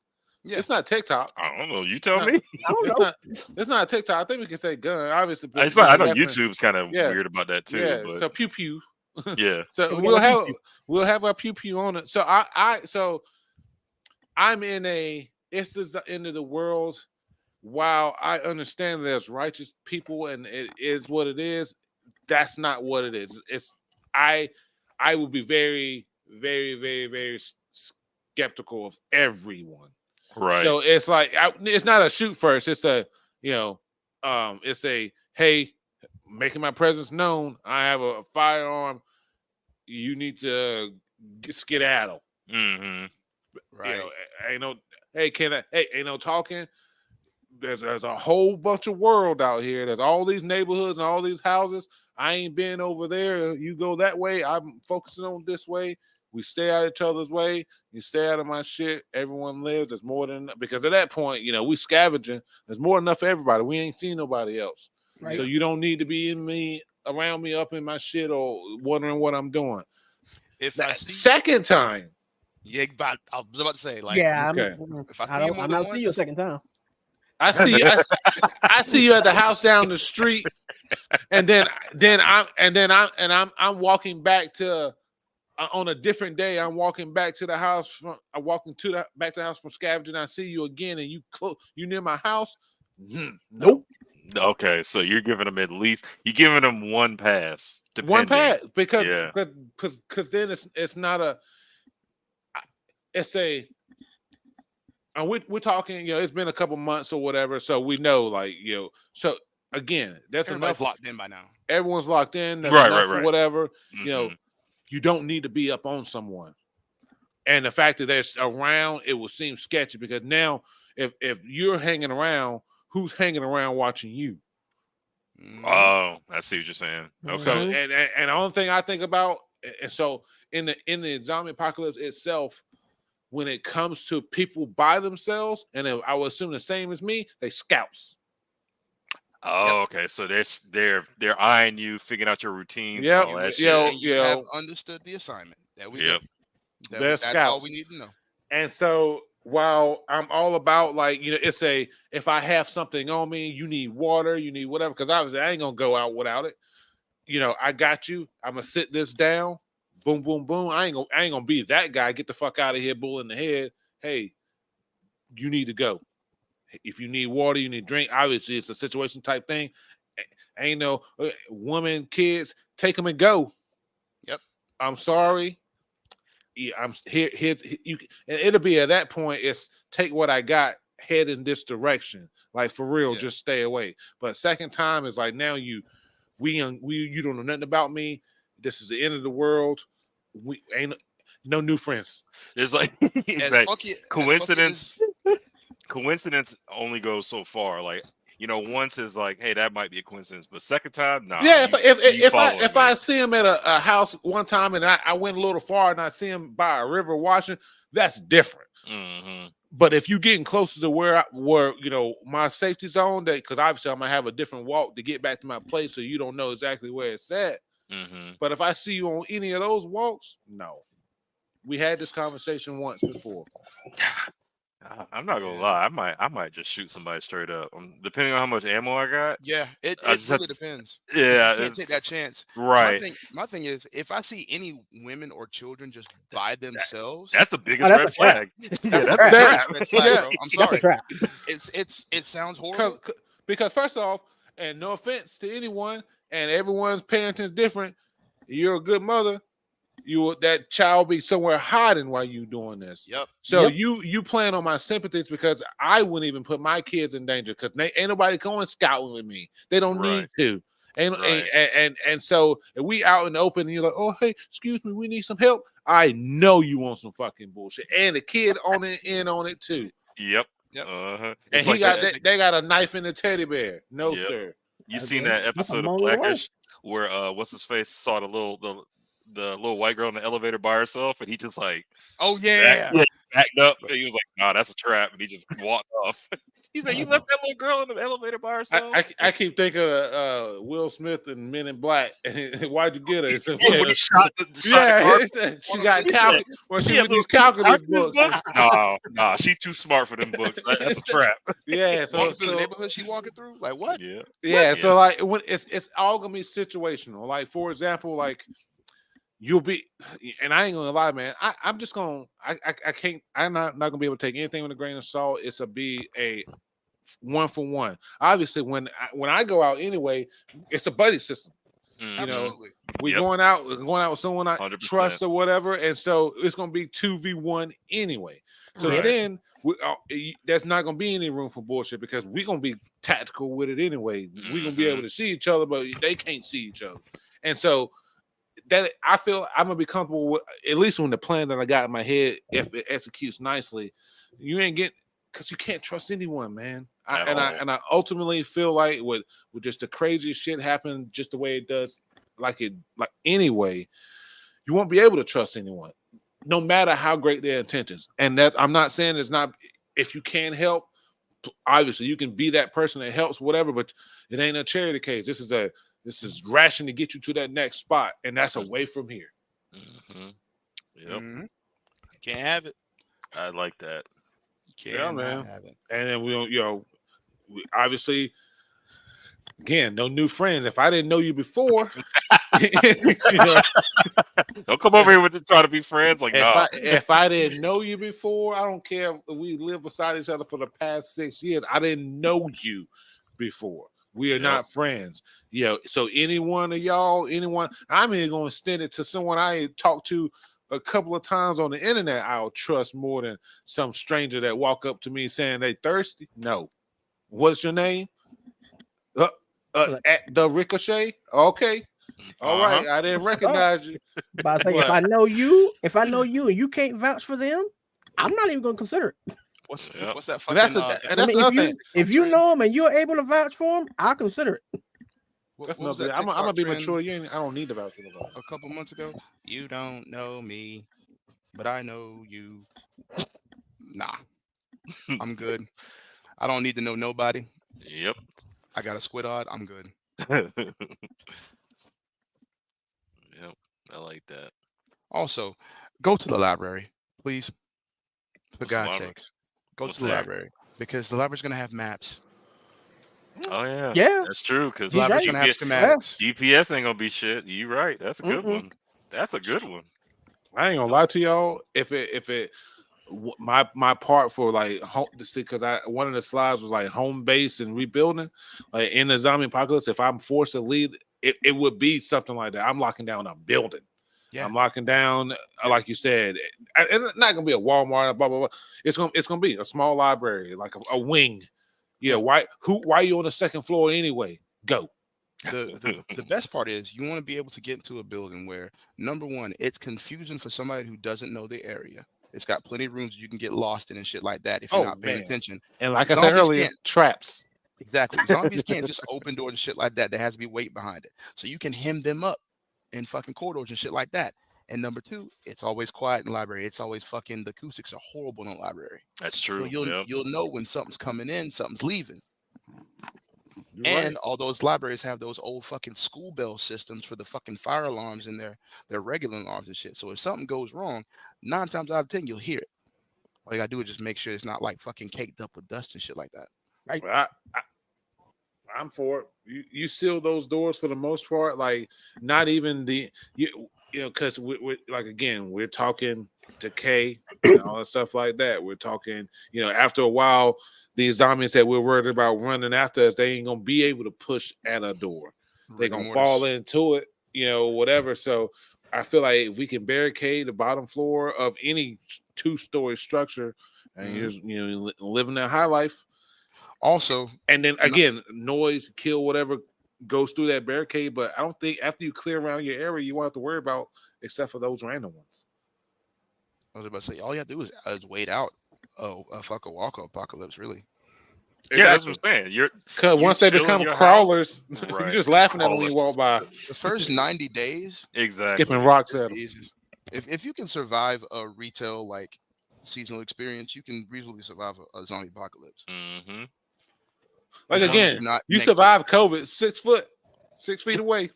Yeah. It's not TikTok. I don't know. You tell No. me. I don't It's know. not. It's not TikTok. I think we can say gun. Obviously, It's not. I know weapon. YouTube's kind of Yeah. weird about that too. Yeah. But So pew pew. yeah. So We got a pew pew. we'll have our pew pew on it. So I'm in a. It's the end of the world. While I understand there's righteous people and it is what it is, that's not what it is. I would be very, very, very, very skeptical of everyone. Right. So it's like it's not a shoot first. It's a it's a hey, making my presence known. I have a firearm. You need to skedaddle. Mm-hmm. Right. Ain't no hey, ain't no talking. There's a whole bunch of world out here. There's all these neighborhoods and all these houses. I ain't been over there. You go that way. I'm focusing on this way. We stay out of each other's way. You stay out of my shit. Everyone lives. There's more than because at that point, we scavenging. There's more than enough for everybody. We ain't seen nobody else. Right. So you don't need to be around me, up in my shit, or wondering what I'm doing. If That I see, second time, yeah, but I was about to say, like, Yeah, okay. if I I see you don't. more I'm than not see you a once, second time. I see you. I see you at the house down the street, and then I'm walking back to on a different day. I'm walking back to the house. I'm walking back to the house from scavenging. I see you again, and you near my house. Nope. Okay, so you're giving them you're giving them one pass. One depending. pass because Yeah. because then it's not a it's a. And we're talking, it's been a couple months or whatever, so we know, so again, that's everybody's enough. locked in by now. Everyone's locked in. That's Right, enough right, for right. whatever. Mhm. You don't need to be up on someone. And the fact that they're around, it will seem sketchy because now, if you're hanging around, who's hanging around watching you? Oh, I see what you're saying. Okay. So, and the only thing I think about, and so in the zombie apocalypse itself, when it comes to people by themselves, and I would assume the same as me, they scouts. Oh, okay. So they're eyeing you, figuring out your routines, Yep. all that Yo, shit. And you have understood the assignment. There we Yep. go. They're That's scouts. all we need to know. And so while I'm all about it's if I have something on me, you need water, you need whatever, because obviously I ain't gonna go out without it. I got you. I'm gonna sit this down. Boom, boom, boom. I ain't gonna be that guy. Get the fuck out of here, bull in the head. Hey, you need to go. If you need water, you need drink. Obviously, it's a situation type thing. Ain't no women, kids, take them and go. Yep. I'm sorry. Yeah, I'm here. You, and it'll be at that point. It's take what I got, head in this direction. Like for real, just stay away. But second time is like now you don't know nothing about me. This is the end of the world. We ain't. no new friends. There's like As exactly fucky, as fucky coincidence. Coincidence only goes so far. Like, once is like, hey, that might be a coincidence, but second time, nah. Yeah, you following if me. I see him at a house one time and I went a little far and I see him by a river washing, that's different. Mm-hmm. But if you getting closer to where my safety zone, because obviously I'm gonna have a different walk to get back to my place, so you don't know exactly where it's at. Mm-hmm. But if I see you on any of those walks, no. We had this conversation once before. I'm not gonna lie. I might just shoot somebody straight up. Depending on how much ammo I got. Yeah, it I just really have to- depends. Yeah, You can't take that chance. Right. My thing is, if I see any women or children just by themselves, That's the biggest that's red a trap. flag. that's a a trap. trap. Red flag, Yeah. bro. I'm That's a sorry. trap. It sounds horrible. Because first off, and no offense to anyone, and everyone's parenting is different. You're a good mother. That child be somewhere hiding while you doing this. Yep. So Yep. you playing on my sympathies because I wouldn't even put my kids in danger because ain't nobody going scouting with me. They don't need to. And so if we out in the open and you're like, oh hey, excuse me, we need some help. I know you want some fucking bullshit, and the kid on it in on it too. Yep. Yep. Uh-huh. And they got a knife and a teddy bear. No sir. You seen that episode of Blackish where what's his face saw the little white girl in the elevator by herself, and he just like, oh yeah, backed up, and he was like, nah, that's a trap, and he just walked off. He said, you left that little girl in the elevator by herself. I keep thinking of Will Smith and Men in Black. Why'd you get her? So, When he shot the car. She got calculated. Well, she with these calculator books. Nah, she too smart for them books. That's a trap. Yeah, walking through the neighborhood she walking through, like what? Yeah. So like, when it's all gonna be situational. Like for example, like you'll be, and I ain't gonna lie, man. I'm just gonna, I can't. I'm not gonna be able to take anything with a grain of salt. It's to be a 1-for-1. Obviously, when I go out anyway, it's a buddy system. Absolutely. We're going out with someone I 100%. trust or whatever, and so it's gonna be 2v1 anyway. So then there's not gonna be any room for bullshit because we're gonna be tactical with it anyway. We're gonna be able to see each other, but they can't see each other, and so that I feel I'm gonna be comfortable with, at least when the plan that I got in my head, if it executes nicely, you ain't get, because you can't trust anyone, man. I ultimately feel like with just the craziest shit happen just the way it does, like anyway, you won't be able to trust anyone, no matter how great their intentions. And that I'm not saying it's not, if you can help, obviously you can be that person that helps, whatever, but it ain't a charity case. This is ration to get you to that next spot, and that's away from here. Mm-hmm. Yep. Mm-hmm. Can't have it. I like that. Yeah, man. And then we obviously, again, no new friends. If I didn't know you before, don't come over here with trying to be friends. Like, no. If I didn't know you before, I don't care if we live beside each other for the past 6 years. I didn't know you before. We are not friends. So any one of y'all, I'm even going to extend it to someone I talked to a couple of times on the internet. I'll trust more than some stranger that walk up to me saying they thirsty. No. What's your name? At the Ricochet. Okay. All right. I didn't recognize you. But I say, if I know you and you can't vouch for them, I'm not even going to consider it. What's that fucking? That's another thing. If you know them and you're able to vouch for them, I'll consider it. That's another thing. I'm gonna be mature. I don't need to vouch for them. A couple months ago, you don't know me, but I know you. Nah, I'm good. I don't need to know nobody. Yep. I got a squid odd. I'm good. Yep. I like that. Also, go to the library, please. For What's the God's library? sakes, go What's to the that? library because the library's gonna have maps. Oh yeah. Yeah. That's true. Because The library's gonna have schematics. GPS ain't gonna be shit. You right. That's a good one. That's a good one. I ain't gonna lie to y'all. My part for like home to see, because one of the slides was like home base and rebuilding, like in the zombie apocalypse. If I'm forced to leave, it would be something like that. I'm locking down a building. Yeah. I'm locking down, like you said, and it's not gonna be a Walmart, blah blah blah. It's gonna be a small library, like a wing. Yeah, why are you on the second floor anyway? Go. The best part is you want to be able to get into a building where, number one, it's confusing for somebody who doesn't know the area. It's got plenty of rooms you can get lost in and shit like that if you're Oh, not paying man. attention. And like I said Zombies earlier, can't traps. exactly. Zombies can't just open doors and shit like that. There has to be weight behind it. So you can hem them up in fucking corridors and shit like that. And number two, it's always quiet in the library. It's always fucking the acoustics are horrible in the library. That's So true. you'll know when something's coming in, something's leaving. You're And right. all those libraries have those old fucking school bell systems for the fucking fire alarms and their regular alarms and shit. So if something goes wrong, 9 times out of 10 you'll hear it. All you gotta do is just make sure it's not like fucking caked up with dust and shit like that. Well, I'm for it. You seal those doors for the most part. Like not even because we're like again we're talking decay and all that stuff like that. We're talking after a while these zombies that we're worried about running after us, they ain't gonna be able to push at a door. They're gonna fall into it, whatever. So I feel like if we can barricade the bottom floor of any 2-story structure and you're living that high life. Also, and then again, noise, kill whatever goes through that barricade. But I don't think after you clear around your area, you won't have to worry about except for those random ones. I was about to say, all you have to do is wait out a fucking walker apocalypse, really. Yeah, that's what I'm saying. Because once they become crawlers, you're just laughing at them when you walk by. The first 90 days, exactly, skipping rocks at them. If you can survive a retail like seasonal experience, you can reasonably survive a zombie apocalypse. Mm-hmm. Like again, you survive COVID 6 feet away.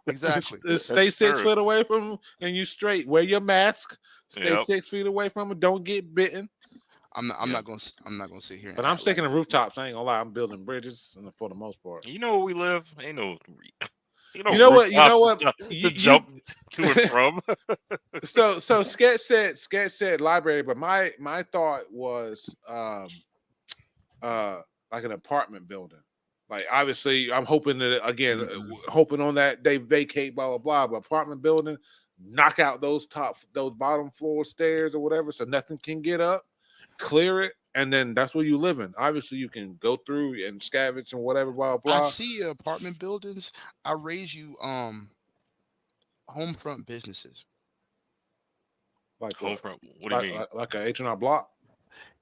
Exactly. Stay 6 foot away from them, and you straight. Wear your mask. Stay 6 feet away from them. Don't get bitten. I'm not gonna sit here. But I'm sticking to rooftops. I ain't gonna lie. I'm building bridges, for the most part. You know where we live? Ain't no. You know what? To jump to and from. So Sketch said library, but my thought was like an apartment building. Like obviously, I'm hoping that again, hoping on that they vacate, blah blah blah. But apartment building, knock out those bottom floor stairs or whatever, so nothing can get up. Clear it, and then that's where you live in. Obviously, you can go through and scavenge and whatever, blah blah. I see apartment buildings. I raise you home front businesses. Like home front. What do you mean? Like a H&R Block?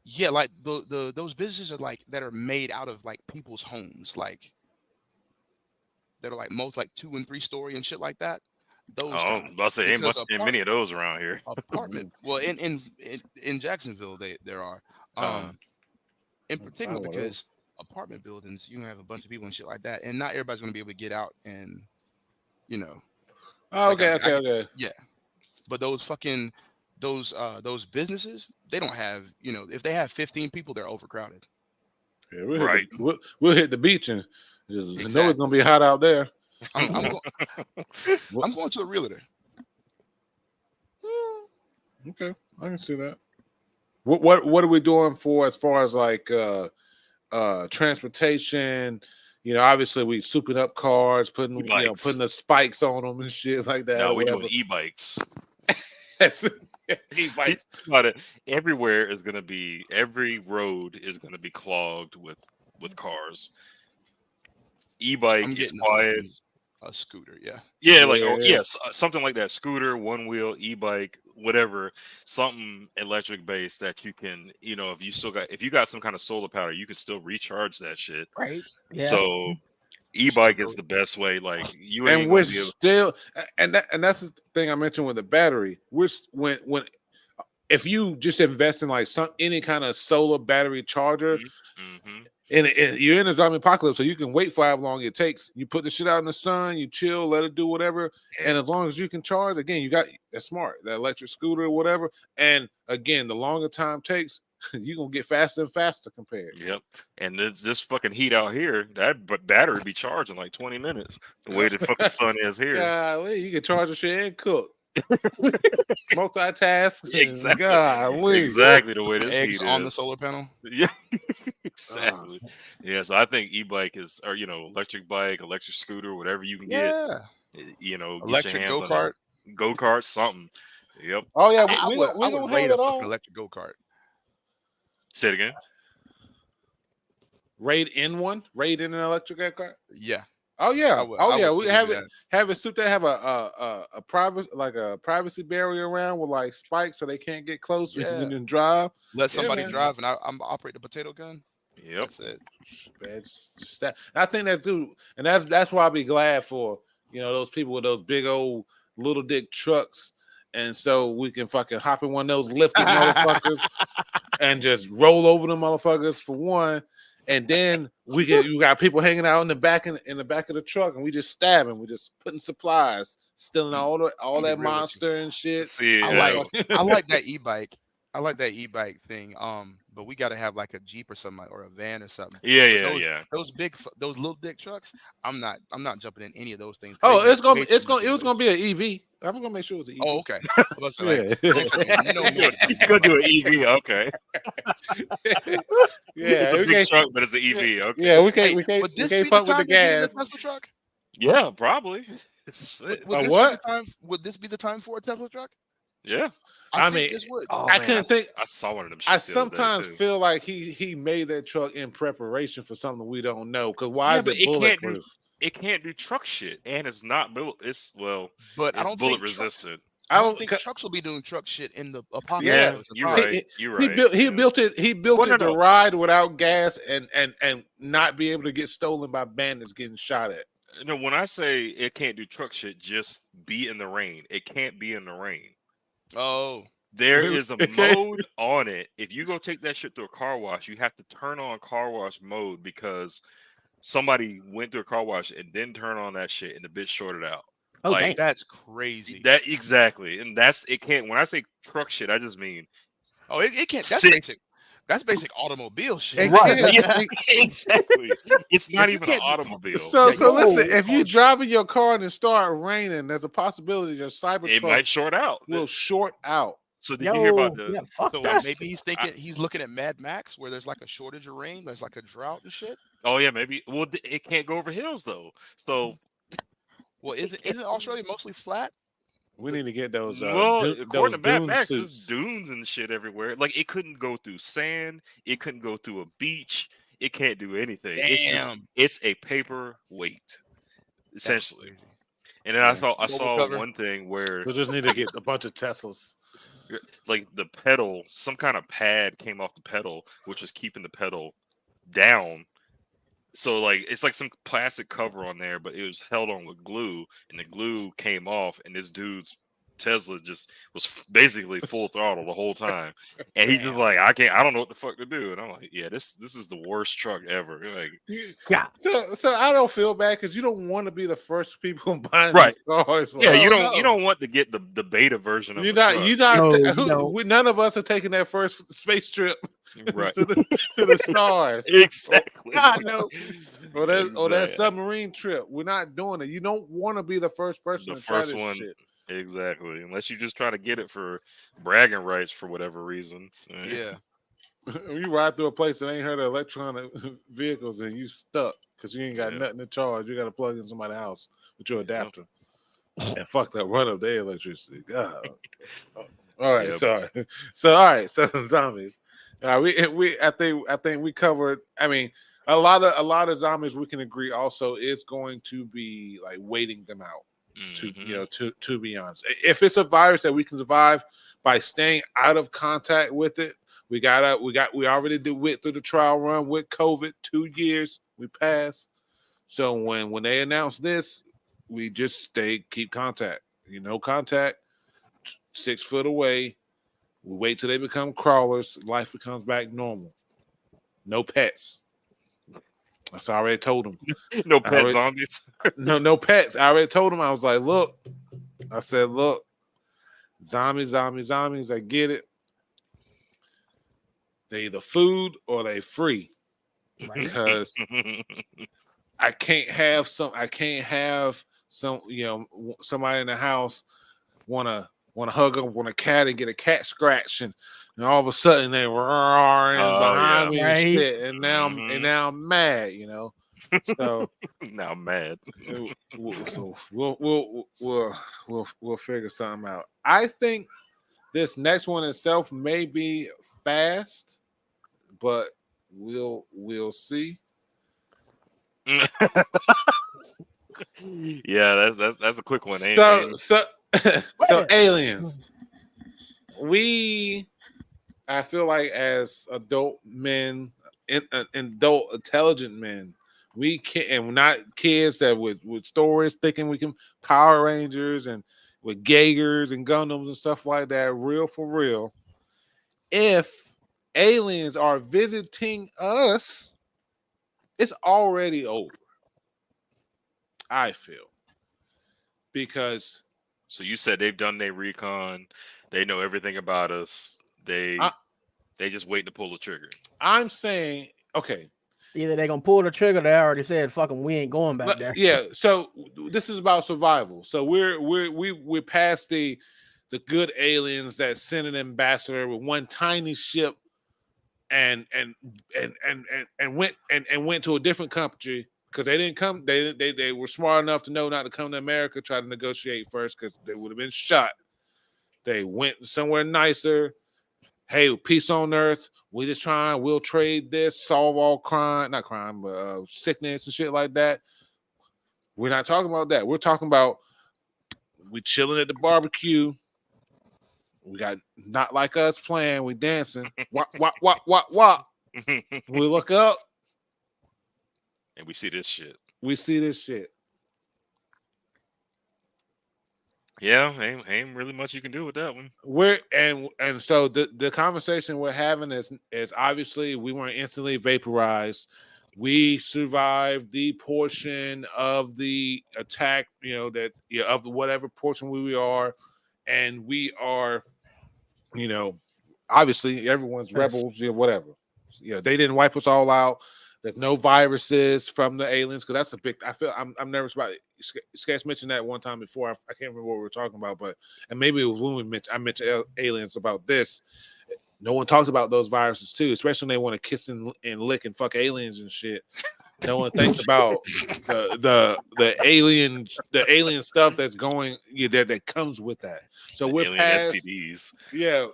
Yeah, like those businesses are like that are made out of like people's homes, like that are like most like 2 and 3 story and shit like that. Those. I'll say ain't many of those around here. Apartment. Well, in Jacksonville, there are. In particular, because apartment buildings, you have a bunch of people and shit like that, and not everybody's going to be able to get out and, Oh, okay. Yeah, but those fucking those businesses, they don't have, if they have 15 people, they're overcrowded. Yeah, we'll hit the beach and just know it's gonna be hot out there. I'm going to a realtor. Okay, I can see that. What are we doing for as far as like transportation? Obviously we souping up cars, putting the spikes on them and shit like that. No, we're doing e-bikes. E-bikes. Everywhere is going to be, every road is going to be clogged with cars. E-bike is quiet. A scooter, something like that. Scooter, one wheel, e-bike, whatever, something electric based that you can, if you got some kind of solar power, you can still recharge that shit. Right. Yeah. So e-bike is the best way. Like you ain't and we're still, and that's the thing I mentioned with the battery. If you just invest in like any kind of solar battery charger. Mm-hmm. And you're in a zombie apocalypse, so you can wait for how long it takes. You put the shit out in the sun, you chill, let it do whatever. Yeah. And as long as you can charge, again, that's smart, that electric scooter or whatever. And again, the longer time takes, you're going to get faster and faster compared. Yep. And this fucking heat out here, that battery be charged in like 20 minutes. The way the fucking sun is here. You can charge the shit and cook. Multitask. Exactly the way this heat on is. The solar panel. Yeah. Exactly. Yeah, so I think e-bike is, or electric bike, electric scooter, whatever you can get. Electric get your hands go-kart, something. Yep. Oh yeah, I would rate a fucking electric go-kart. Say it again. Raid in an electric go-kart? Yeah. Oh yeah, we have it. That. Have it suit. They have a private privacy barrier around with like spikes so they can't get close and then drive. Let Yeah, somebody man. drive, and I'm operate the potato gun. Yep. That's it. Man, just that. I think that's good, and that's why I'll be glad for those people with those big old little dick trucks, and so we can fucking hop in one of those lifted motherfuckers and just roll over the motherfuckers for one. And then you got people hanging out in the back of the truck, and we just stabbing. We just putting supplies, stealing all that monster and shit. See, I like that e-bike. I like that e-bike thing. But we got to have like a Jeep or something, or a van or something. Yeah. Those little dick trucks. I'm not jumping in any of those things. Oh, it was gonna be an EV. I'm gonna make sure it's an EV. Oh, okay. You're gonna do an EV, okay? Yeah, it's a big truck, but it's an EV. Okay. Yeah, we can't fuck with the gas. Tesla truck? Yeah, probably. Would this be the time for a Tesla truck? Yeah. I mean, this would. I couldn't think. I saw one of them. I sometimes feel like he made that truck in preparation for something we don't know. Because why is it bulletproof? It can't do truck shit, and it's not built. But I don't bullet think resistant. I don't think trucks will be doing truck shit in the apocalypse. Yeah, you're right. He built it to ride without gas and not be able to get stolen by bandits getting shot at. No, when I say it can't do truck shit, just be in the rain. It can't be in the rain. Oh, there is a mode on it. If you go take that shit to a car wash, you have to turn on car wash mode because somebody went to a car wash and then turn on that shit and the bitch shorted out. Oh, like, that's crazy. That exactly, and it can't. When I say truck shit, I just mean it can't. That's basic. That's basic automobile shit. Right. Yeah, exactly. It's not even an automobile. So listen, if you driving your car and it start raining, there's a possibility your Cybertruck might short out. Will short out. So did you hear about maybe he's looking at Mad Max where there's like a shortage of rain, there's like a drought and shit. Oh yeah, maybe. Well, it can't go over hills though. So, isn't Australia mostly flat? We need to get those. According to Mad Max, there's dunes and shit everywhere. Like it couldn't go through sand. It couldn't go through a beach. It can't do anything. It's a paper weight, essentially. And then I saw one thing where we just need to get a bunch of Teslas. Like the pedal, some kind of pad came off the pedal, which was keeping the pedal down. So like it's like some plastic cover on there, but it was held on with glue, and the glue came off, and this dude's Tesla just was basically full throttle the whole time, and he's just like, I don't know what the fuck to do, and I'm like, yeah, this is the worst truck ever. Like, yeah. So I don't feel bad because you don't want to be the first people buying these cars. Yeah, you don't want to get the beta version of none of us are taking that first space trip right to the stars. Exactly. Or that submarine trip. We're not doing it. You don't want to be the first person to try this shit. Exactly, unless you just try to get it for bragging rights for whatever reason. Yeah. You ride through a place that ain't heard of electronic vehicles and you stuck because you ain't got nothing to charge. You got to plug in somebody's house with your adapter. And fuck that, run up their electricity. God. All right, sorry. So all right, so zombies. All right, I think we covered. I mean, a lot of zombies we can agree also is going to be like waiting them out. To be honest, if it's a virus that we can survive by staying out of contact with it, we already went through the trial run with COVID. 2 years we passed. So when they announce this, we just keep contact. Contact, 6 foot away. We wait till they become crawlers. Life becomes back normal. No pets. I already told him. No pet zombies. No pets. I already told him. I was like, look. I said, look. Zombies. I get it. They either food or they free. Right? Because I can't have some. Somebody in the house want to hug up on a cat and get a cat scratch and all of a sudden they were behind me and shit, and now I'm mad, So now I'm mad. So we'll figure something out. I think this next one itself may be fast, but we'll see. Yeah, that's a quick one. So aliens. I feel like as adult men, adult intelligent men, we can, and we're not kids that with stories thinking we can Power Rangers and with Gagers and Gundams and stuff like that. Real for real. If aliens are visiting us, it's already over. I feel because So you said they've done their recon, they know everything about us. They just waiting to pull the trigger. I'm saying, okay, Either they're gonna pull the trigger, they already said, "Fuck them, we ain't going back there." yeah. So this is about survival. So we're past the good aliens that sent an ambassador with one tiny ship and went to a different country because they didn't come. They were smart enough to know not to come to America, try to negotiate first because they would have been shot. They went somewhere nicer. Hey, peace on earth. We just trying. We'll trade this, solve all crime, not crime, but sickness and shit like that. We're not talking about that. We're talking about we chilling at the barbecue. We got Not Like Us playing. We dancing. Wop, wop, wop, wop, wop. We look up. And we see this shit. We see this shit. Yeah, ain't really much you can do with that one. So the conversation we're having is obviously we weren't instantly vaporized. We survived the portion of the attack, of whatever portion we are, and we are, obviously everyone's rebels, whatever. They didn't wipe us all out. There's no viruses from the aliens because that's a big. I feel I'm nervous about it. Sketch mentioned that one time before. I can't remember what we were talking about, and maybe it was when I mentioned aliens about this. No one talks about those viruses too, especially when they want to kiss and lick and fuck aliens and shit. No one thinks about the alien stuff that's going that comes with that. So we're alien past STDs. Yeah,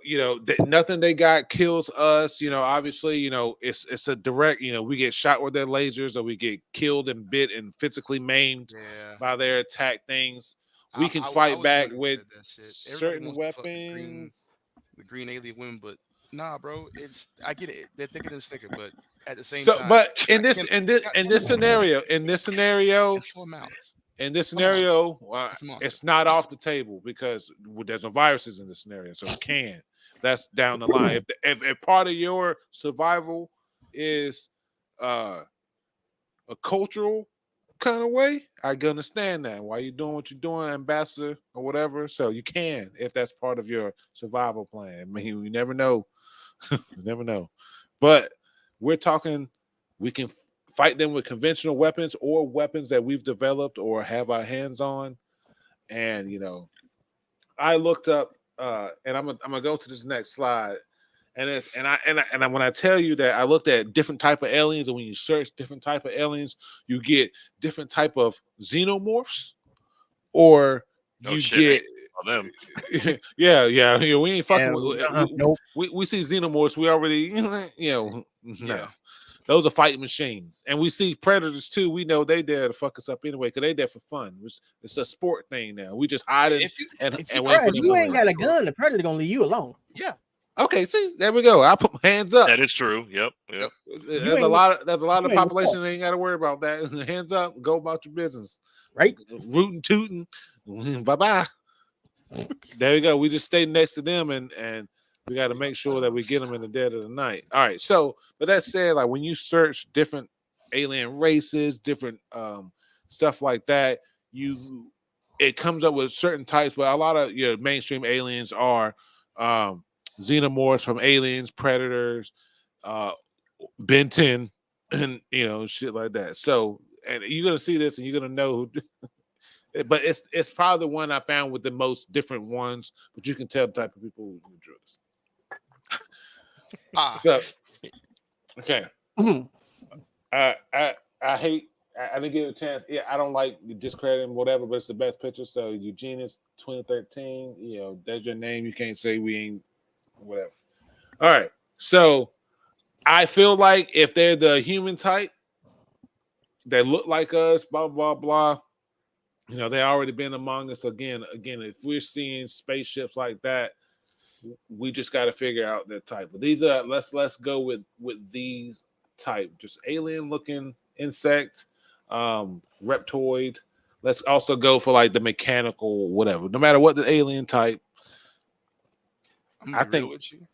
nothing they got kills us. Obviously, it's a direct. We get shot with their lasers, or we get killed and bit and physically maimed by their attack things. We can fight back with certain weapons. The green alien women, but nah, bro. I get it. They're thicker than Snicker, but at the same time. But in this scenario, it's not off the table because there's no viruses in this scenario, so it can. That's down the line. If part of your survival is a cultural kind of way, I can understand that. Why you doing what you're doing, ambassador or whatever. So you can, if that's part of your survival plan. I mean, you never know. You never know. But we're talking, we can fight them with conventional weapons or weapons that we've developed or have our hands on. And I looked up, and I'm gonna go to this next slide. And when I tell you that I looked at different type of aliens, and when you search different type of aliens, you get different type of xenomorphs, or get them. yeah. We ain't fucking. Nope. We see xenomorphs. We already, no. Those are fighting machines, and we see predators too. We know they there to fuck us up anyway because they there for fun. It's a sport thing now. We just hide it and wait for them. You ain't got a gun. The predator gonna leave you alone. Yeah. Okay, see, there we go. I put my hands up. That is true. Yep. There's a lot of the population that ain't got to worry about that. Hands up, go about your business. Right? Rootin' tootin'. Bye-bye. There you go. We just stay next to them and we got to make sure that we get them in the dead of the night. All right. So, but that said, like when you search different alien races, different stuff like that, it comes up with certain types, but a lot of mainstream aliens are xenomorphs from Aliens, Predators, Ben 10, and shit like that. So, and you're gonna see this, and you're gonna know. But it's probably the one I found with the most different ones. But you can tell the type of people who drew this. So, okay. I hate. I didn't give it a chance. Yeah, I don't like discrediting whatever, but it's the best picture. So Eugenius 2013. That's your name. You can't say we ain't whatever. All right. So I feel like if they're the human type, they look like us, blah blah blah. They already been among us. Again, if we're seeing spaceships like that, we just got to figure out that type. But these are let's go with these type, just alien looking insect, reptoid. Let's also go for like the mechanical, whatever. No matter what the alien type. I'm gonna be real with you.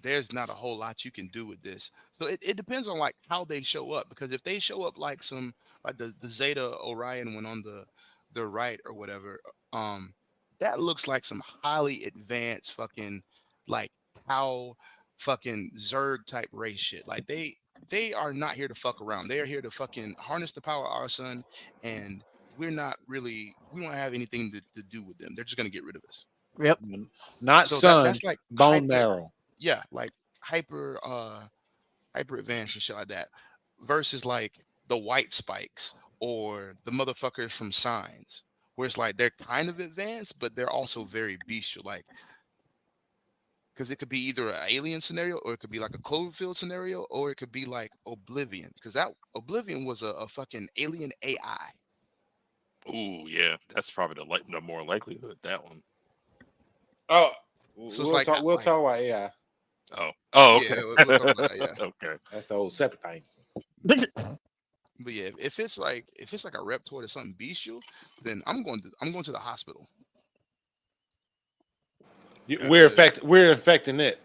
There's not a whole lot you can do with this. So it depends on like how they show up. Because if they show up like some like the Zeta Orion one on the right or whatever, that looks like some highly advanced fucking like Tau fucking Zerg type race shit. Like they are not here to fuck around. They are here to fucking harness the power of our sun, and we don't have anything to do with them. They're just gonna get rid of us. Yep. Not So sun, that's like bone marrow. Yeah, like hyper advanced and shit like that. Versus like the white spikes or the motherfuckers from Signs, where it's like they're kind of advanced, but they're also very bestial. Like, because it could be either an alien scenario, or it could be like a Cloverfield scenario, or it could be like Oblivion. Because that Oblivion was a fucking alien AI. Ooh, yeah, that's probably the more likelihood, that one. Oh, so it's like we'll talk about AI. Oh, okay. Yeah, we'll talk about that, yeah. Okay, that's a whole separate thing. But yeah, if it's like a reptoid or something bestial, then I'm going to the hospital. We're infecting it.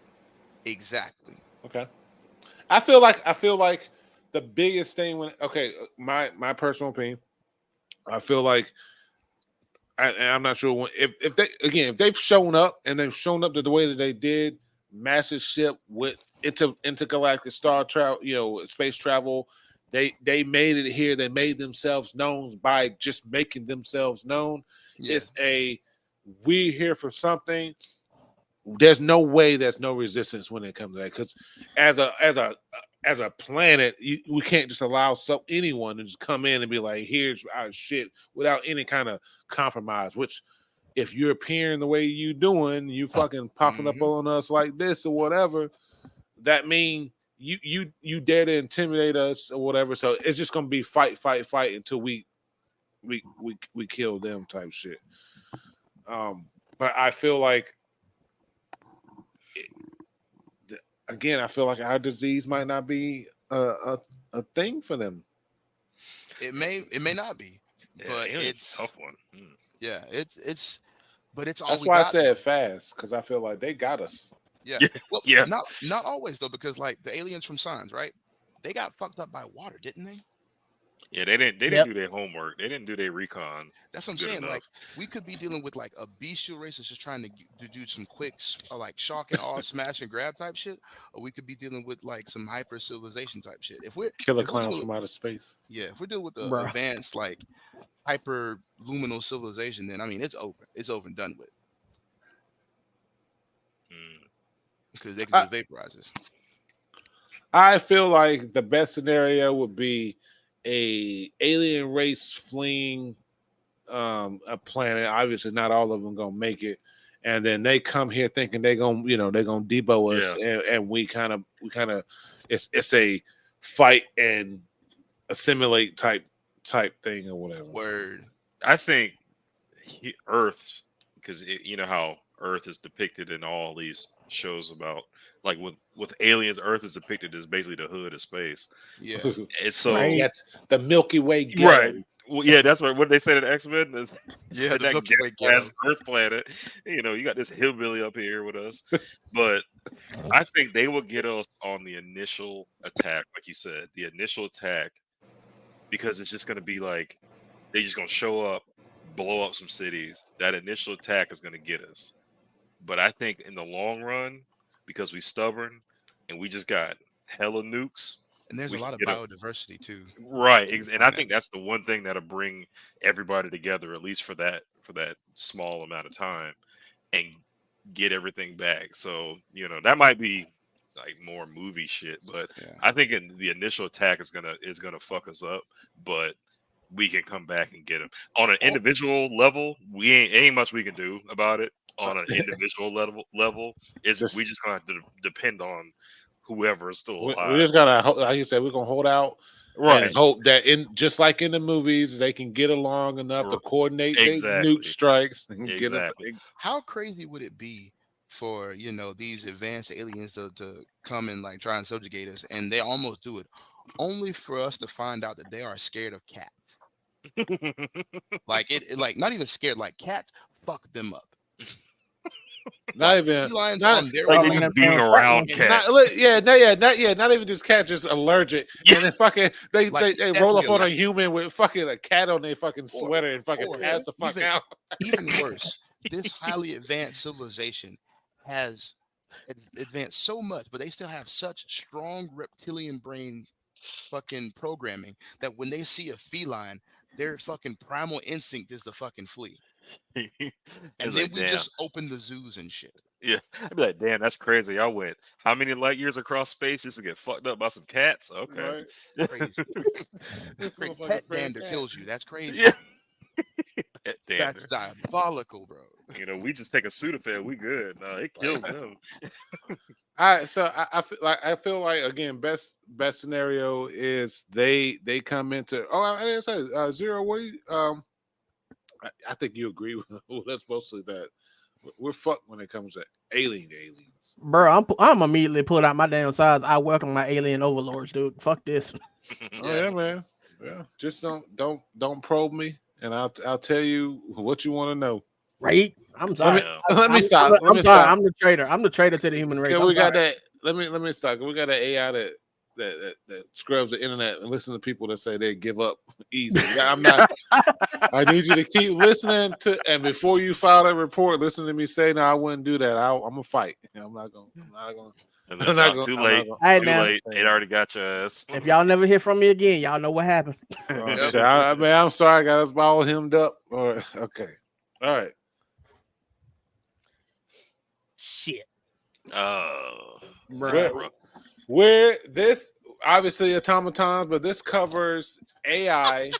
Exactly. Okay. I feel like the biggest thing my personal opinion, I feel like, and I'm not sure if they've shown up and they've shown up to the way that they did, massive ship with intergalactic star travel, space travel. They made it here. They made themselves known by just making themselves known. Yeah. It's we're here for something. There's no way there's no resistance when it comes to that, because as a planet, we can't just allow anyone to just come in and be like, here's our shit without any kind of compromise. Which, if you're appearing the way you doing, you fucking popping up on us like this or whatever, that mean you dare to intimidate us or whatever. So it's just gonna be fight until we kill them type shit. But I feel like, again, I feel like our disease might not be a thing for them. It may not be, yeah, but it's a tough one. Yeah, it's but it's all. That's why I said fast, because I feel like they got us. Yeah. Well, yeah. Not always though, because like the aliens from Signs, right? They got fucked up by water, didn't they? Yeah, they didn't do their homework. They didn't do their recon. That's what I'm saying. Enough. Like, we could be dealing with like a bestial race that's just trying to do some quick like shock and awe, smash and grab type shit, or we could be dealing with like some hyper civilization type shit. If we're killer clowns from outer space. Yeah, if we're dealing with the advanced like hyper luminal civilization, then I mean it's over. It's over and done with. Because they can do vaporizers. I feel like the best scenario would be a alien race fleeing a planet. Obviously, not all of them gonna make it, and then they come here thinking they're gonna depot us, and we kind of it's a fight and assimilate type thing or whatever. Word. I think Earth, because you know how Earth is depicted in all these shows about, like with aliens, Earth is depicted as basically the hood of space. Yeah, it's so that's the Milky Way ghetto. Right. Well, yeah, that's what they said in X-Men. Yeah, the Milky Way ghetto. Earth planet. You got this hillbilly up here with us, but I think they will get us on the initial attack, like you said, the initial attack, because it's just going to be like they're just going to show up, blow up some cities. That initial attack is going to get us. But I think in the long run, because we stubborn and we just got hella nukes. And there's a lot of biodiversity too. Right. And I think that's the one thing that'll bring everybody together, at least for that small amount of time, and get everything back. So, that might be like more movie shit, but I think the initial attack is gonna fuck us up, but we can come back and get them. On an individual level, we ain't much we can do about it. On an individual level, we just gonna have to depend on whoever is still alive. We just gotta, like you said, we're gonna hold out Right. And hope that just like in the movies, they can get along enough to coordinate their nuke strikes and get us. How crazy would it be for these advanced aliens to come and like try and subjugate us, and they almost do it, only for us to find out that they are scared of cats. Like like not even scared, like cats fuck them up. Not like even felines not, on their like way, being around cats. Not even just cats, just allergic. Yeah. And then fucking they roll up on allergic. a human with fucking a cat on their fucking sweater and fucking pass the fuck out. Even worse, this highly advanced civilization has advanced so much, but they still have such strong reptilian brain fucking programming that when they see a feline, their fucking primal instinct is to fucking flee. And then we just open the zoos and shit. Yeah, I'd be like, damn, that's crazy. I went how many light years across space just to get fucked up by some cats? Okay, right. Crazy. Pet dander kills you. That's crazy. Yeah. Pet dander. That's diabolical, bro. We just take a Sudafed, we good. No, it kills them. I feel like again, best scenario is they come into. Oh, I didn't say Zero. What do you, I think you agree with us mostly that we're fucked when it comes to aliens. Bro, I'm immediately put out my damn size. I welcome my alien overlords, dude. Fuck this. Oh yeah, man. Yeah, just don't probe me, and I'll tell you what you want to know. Right? I'm sorry. Let me stop. I'm sorry. I'm the traitor. I'm the traitor to the human race. Okay, we got that. Let me stop. We got an AI that scrubs the internet and listen to people that say they give up easy. I'm not. I need you to keep listening to, and before you file that report, listen to me say, "No, I wouldn't do that. I'm gonna fight. I'm not gonna. Too late. Hey, too now, late. It already got your ass. If y'all never hear from me again, y'all know what happened. I'm sorry, I got us all hemmed up. Okay, all right. Shit. Oh, where this obviously automatons, but this covers AI,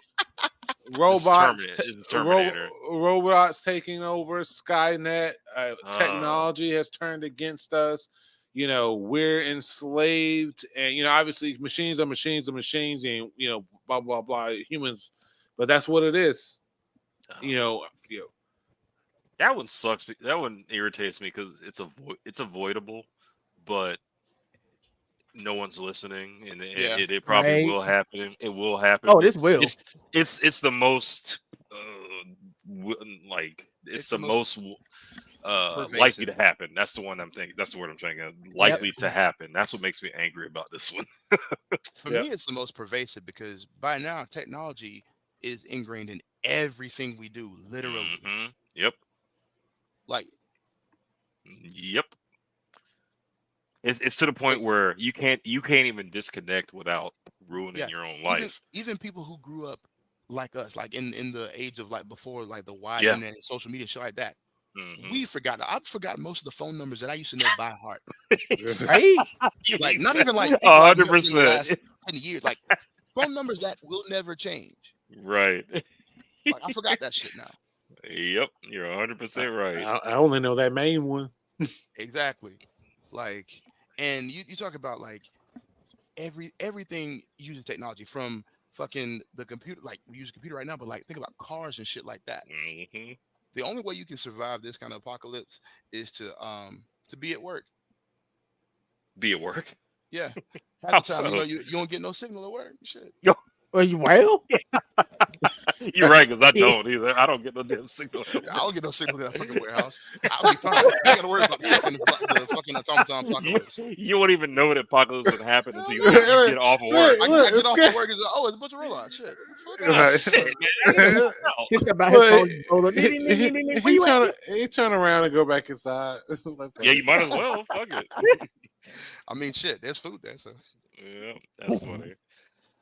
robots, robots taking over, Skynet, technology has turned against us. We're enslaved, and obviously machines are machines, and blah blah blah, humans, but that's what it is. That one sucks. That one irritates me because it's avoidable, but no one's listening, and it probably will happen. It will happen. Oh, this will. It's the most it's the most likely to happen. That's the one I'm thinking. That's the word I'm thinking. Likely to happen. That's what makes me angry about this one. For me, it's the most pervasive because by now technology is ingrained in everything we do, literally. Mm-hmm. Yep. Yep. It's to the point where you can't even disconnect without ruining your own life. Even people who grew up like us, like in the age of like before like the wide internet and social media, shit like that. Mm-hmm. I've forgotten most of the phone numbers that I used to know by heart. Right? Like not even like 100%. 10 years, like phone numbers that will never change. Right. Like I forgot that shit now. Yep, you're 100% right. I only know that main one. Exactly. Like, and you talk about like everything uses technology from fucking the computer. Like we use a computer right now, but like think about cars and shit like that. Mm-hmm. The only way you can survive this kind of apocalypse is to be at work. Be at work? Yeah. Half the time, you don't get no signal at work. Shit. Yo. Well, you will? You're right, because I don't either. I don't get no damn signal. I don't get no signal in that fucking warehouse. I'll be fine. I gotta worry about the fucking automaton apocalypse. You won't even know the apocalypse would happen until you get off of work. I get off of work and say, it's a bunch of robots. Shit. Shit, man. He turn around and go back inside. Yeah, you might as well. Fuck it. I mean, shit, there's food there, so. Yeah, that's funny.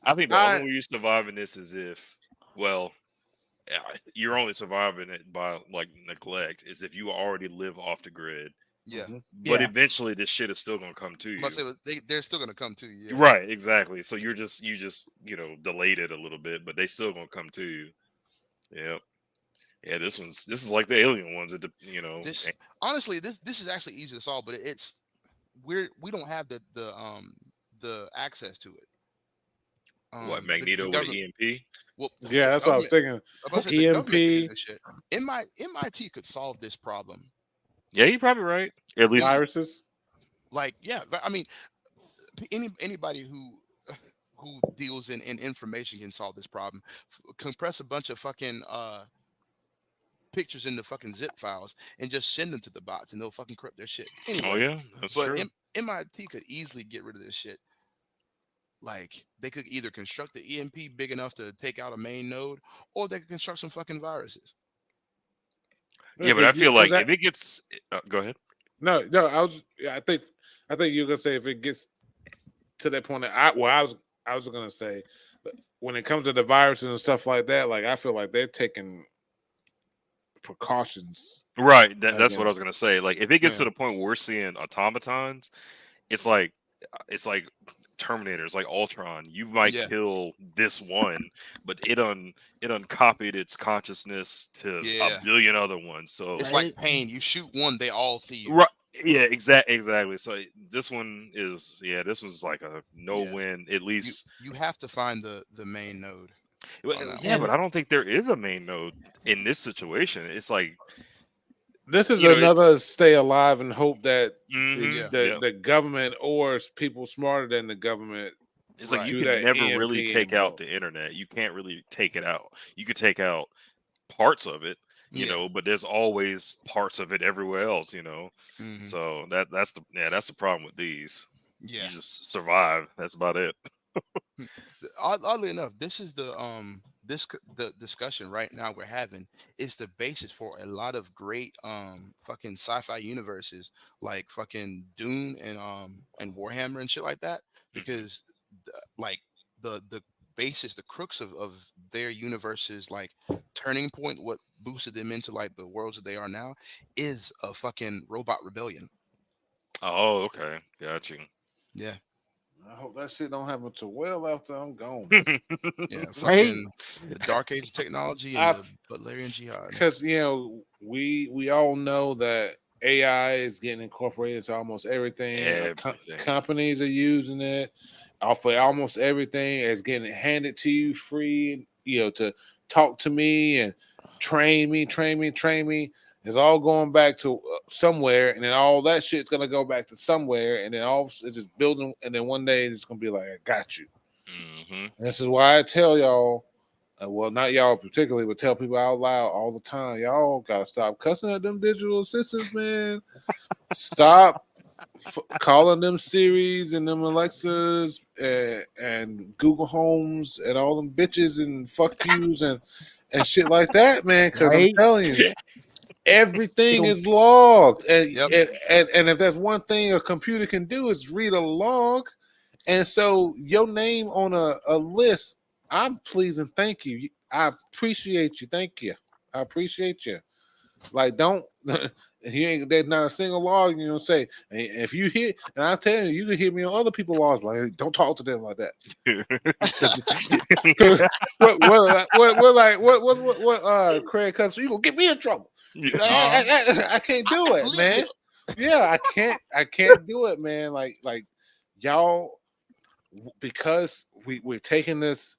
I think the only way you survive in this is if, you're only surviving it by like neglect, is if you already live off the grid. Yeah. But eventually this shit is still gonna come to you. They're still gonna come to you. Yeah. Right, exactly. So you just delayed it a little bit, but they still gonna come to you. Yeah. Yeah, this is like the alien ones. Honestly, this is actually easy to solve, but we don't have the access to it. What, the Magneto with government. the EMP? Well, Yeah, the that's what I was government. thinking. I'm about to say the government can do EMP, this shit. MIT could solve this problem. Yeah, you're probably right. At least, viruses. Like, yeah, I mean, anybody who deals in information can solve this problem. Compress a bunch of fucking pictures into fucking zip files and just send them to the bots, and they'll fucking corrupt their shit. oh Anyway, yeah, that's but true. MIT could easily get rid of this shit. Like, they could either construct the EMP big enough to take out a main node, or they could construct some fucking viruses. Yeah, but I feel like Because if it gets, go ahead. no, I think you're gonna say if it gets to that point. I was gonna say, but when it comes to the viruses and stuff like that, like I feel like they're taking precautions. Right, that's what I again. was gonna say. Like, if it gets Yeah. to the point where we're seeing automatons, it's like Terminators, like Ultron. You might Yeah. kill this one, but it uncopied its consciousness to Yeah. a billion other ones. So It's like Pain. You shoot one, they all see you. right, yeah, exactly. So this one is, this was like a no Yeah. win at least. You have to find the main node. Well, on that yeah, one. but I don't think there is a main node in this situation. It's like, This is you know, it's- another stay alive and hope that mhm, the government or people smarter than the government. It's like Right. you do can that never really EMP take out involved. the internet. You can't really take it out. You could take out parts of it, you Yeah. know, but there's always parts of it everywhere else, you know. Mhm. So that's the problem with these. Yeah. You just survive. That's about it. Oddly enough, this is the discussion right now we're having is the basis for a lot of great fucking sci-fi universes like fucking Dune and Warhammer and shit like that, because like the basis, the crux of their universes, like turning point, what boosted them into like the worlds that they are now, is a fucking robot rebellion. Oh, okay. Got you. Yeah. I hope that shit don't happen to well after I'm gone. Yeah, Right. fucking the dark age of technology and the I've- Butlerian jihad. Because we all know that AI is getting incorporated into almost everything. Everything. Companies are using it for almost everything. It's getting handed to you free. To talk to me and train me. It's all going back to somewhere, and then all that shit's gonna go back to somewhere, and then it's just building, and then one day it's gonna be like, I got you. Hmm. And this is why I tell y'all, well, not y'all particularly, but tell people out loud all the time, y'all gotta stop cussing at them digital assistants, man. Stop calling them Siris and them Alexas and Google Homes and all them bitches and fuck yous and shit like that, man. Because Right. I'm telling you, everything Yo. is logged, and, Yep. and if there's one thing a computer can do is read a log, and so your name on a list, I'm pleased and thank you. I appreciate you. Thank you. I appreciate you. Like, don't there's not a single log you don't say. And if you hear, and I tell you, you can hear me on other people's logs, like, hey, don't talk to them like that. What Craig Custer, you gonna get me in trouble. I can't do it, man. Yeah, I can't do it, man. Like y'all, because we're taking this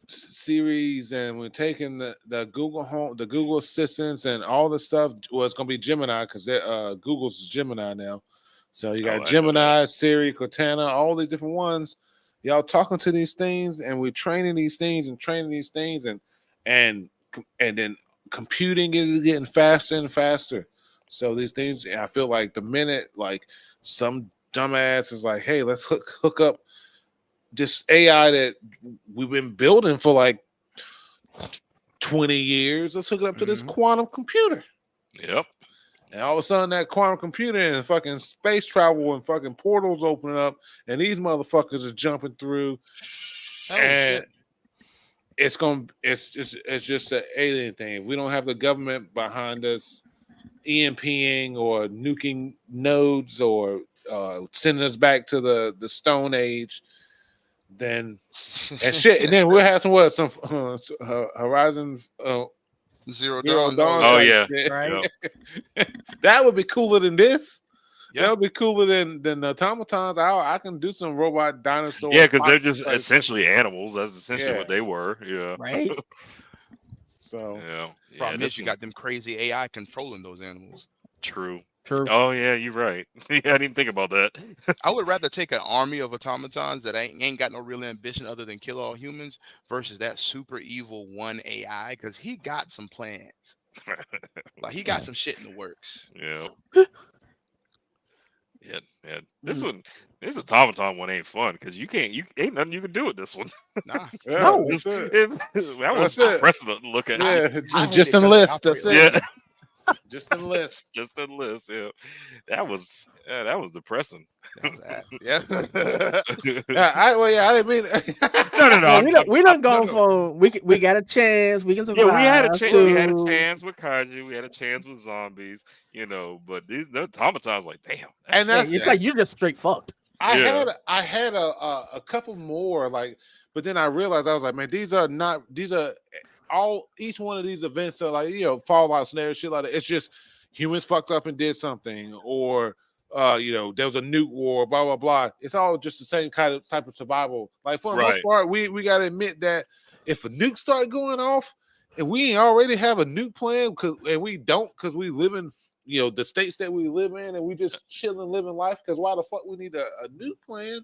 series and we're taking the Google Home, the Google Assistants, and all the stuff. Well, it's gonna be Gemini because Google's Gemini now. So you got Gemini, Siri, Cortana, all these different ones. Y'all talking to these things, and we're training these things and and then computing is getting faster and faster. So these things, I feel like the minute like some dumbass is like, hey, let's hook up this AI that we've been building for like 20 years. Let's hook it up to this quantum computer. Yep. And all of a sudden, that quantum computer and fucking space travel and fucking portals opening up, and these motherfuckers are jumping through. And it's just an alien thing. If we don't have the government behind us, EMPing or nuking nodes or sending us back to the Stone Age, then and shit, and then we'll have some Horizon Zero Dawn. Dawn. Oh yeah, shit. Right. yep. That would be cooler than this. That would be cooler than the automatons. I can do some robot dinosaurs. Yeah, because they're foxes just type essentially shit. animals. That's essentially Yeah. what they were. Yeah. Right? So Yeah. Problem this is, you one- got them crazy AI controlling those animals. True. True. Oh yeah, you're right. Yeah, I didn't even think about that. I would rather take an army of automatons that ain't got no real ambition other than kill all humans versus that super evil one AI, because he got some plans. Like he got some shit in the works. Yeah. Yeah. Mm. This automaton one ain't fun because you ain't nothing you can do with this one. Nah, yeah, No. that's it. That was That's it. depressing to look at. Yeah, I hate just it 'cause they enlist. That's operate it. Yeah. Just enlist. Just the list. Yeah. That was depressing. that was ass. Yeah. I didn't mean. No. Yeah, we done No, gone no. from we got a chance, we can survive. Yeah, we had a chance. We had a to- chance with kaiju. We had a chance with zombies. But the automatons, like, damn. And Yeah, that's it's like you're just straight fucked. I Yeah. had a couple more like, but then I realized I was like, man, these are each one of these events are like Fallout scenarios, shit like that. It's just humans fucked up and did something, or there was a nuke war, blah blah blah. It's all just the same type of survival. Like for the most Right. part, we got to admit that if a nuke start going off and we already have a nuke plan, and we don't because we live in the states that we live in, and we just chilling, living life. Because why the fuck we need a nuke plan?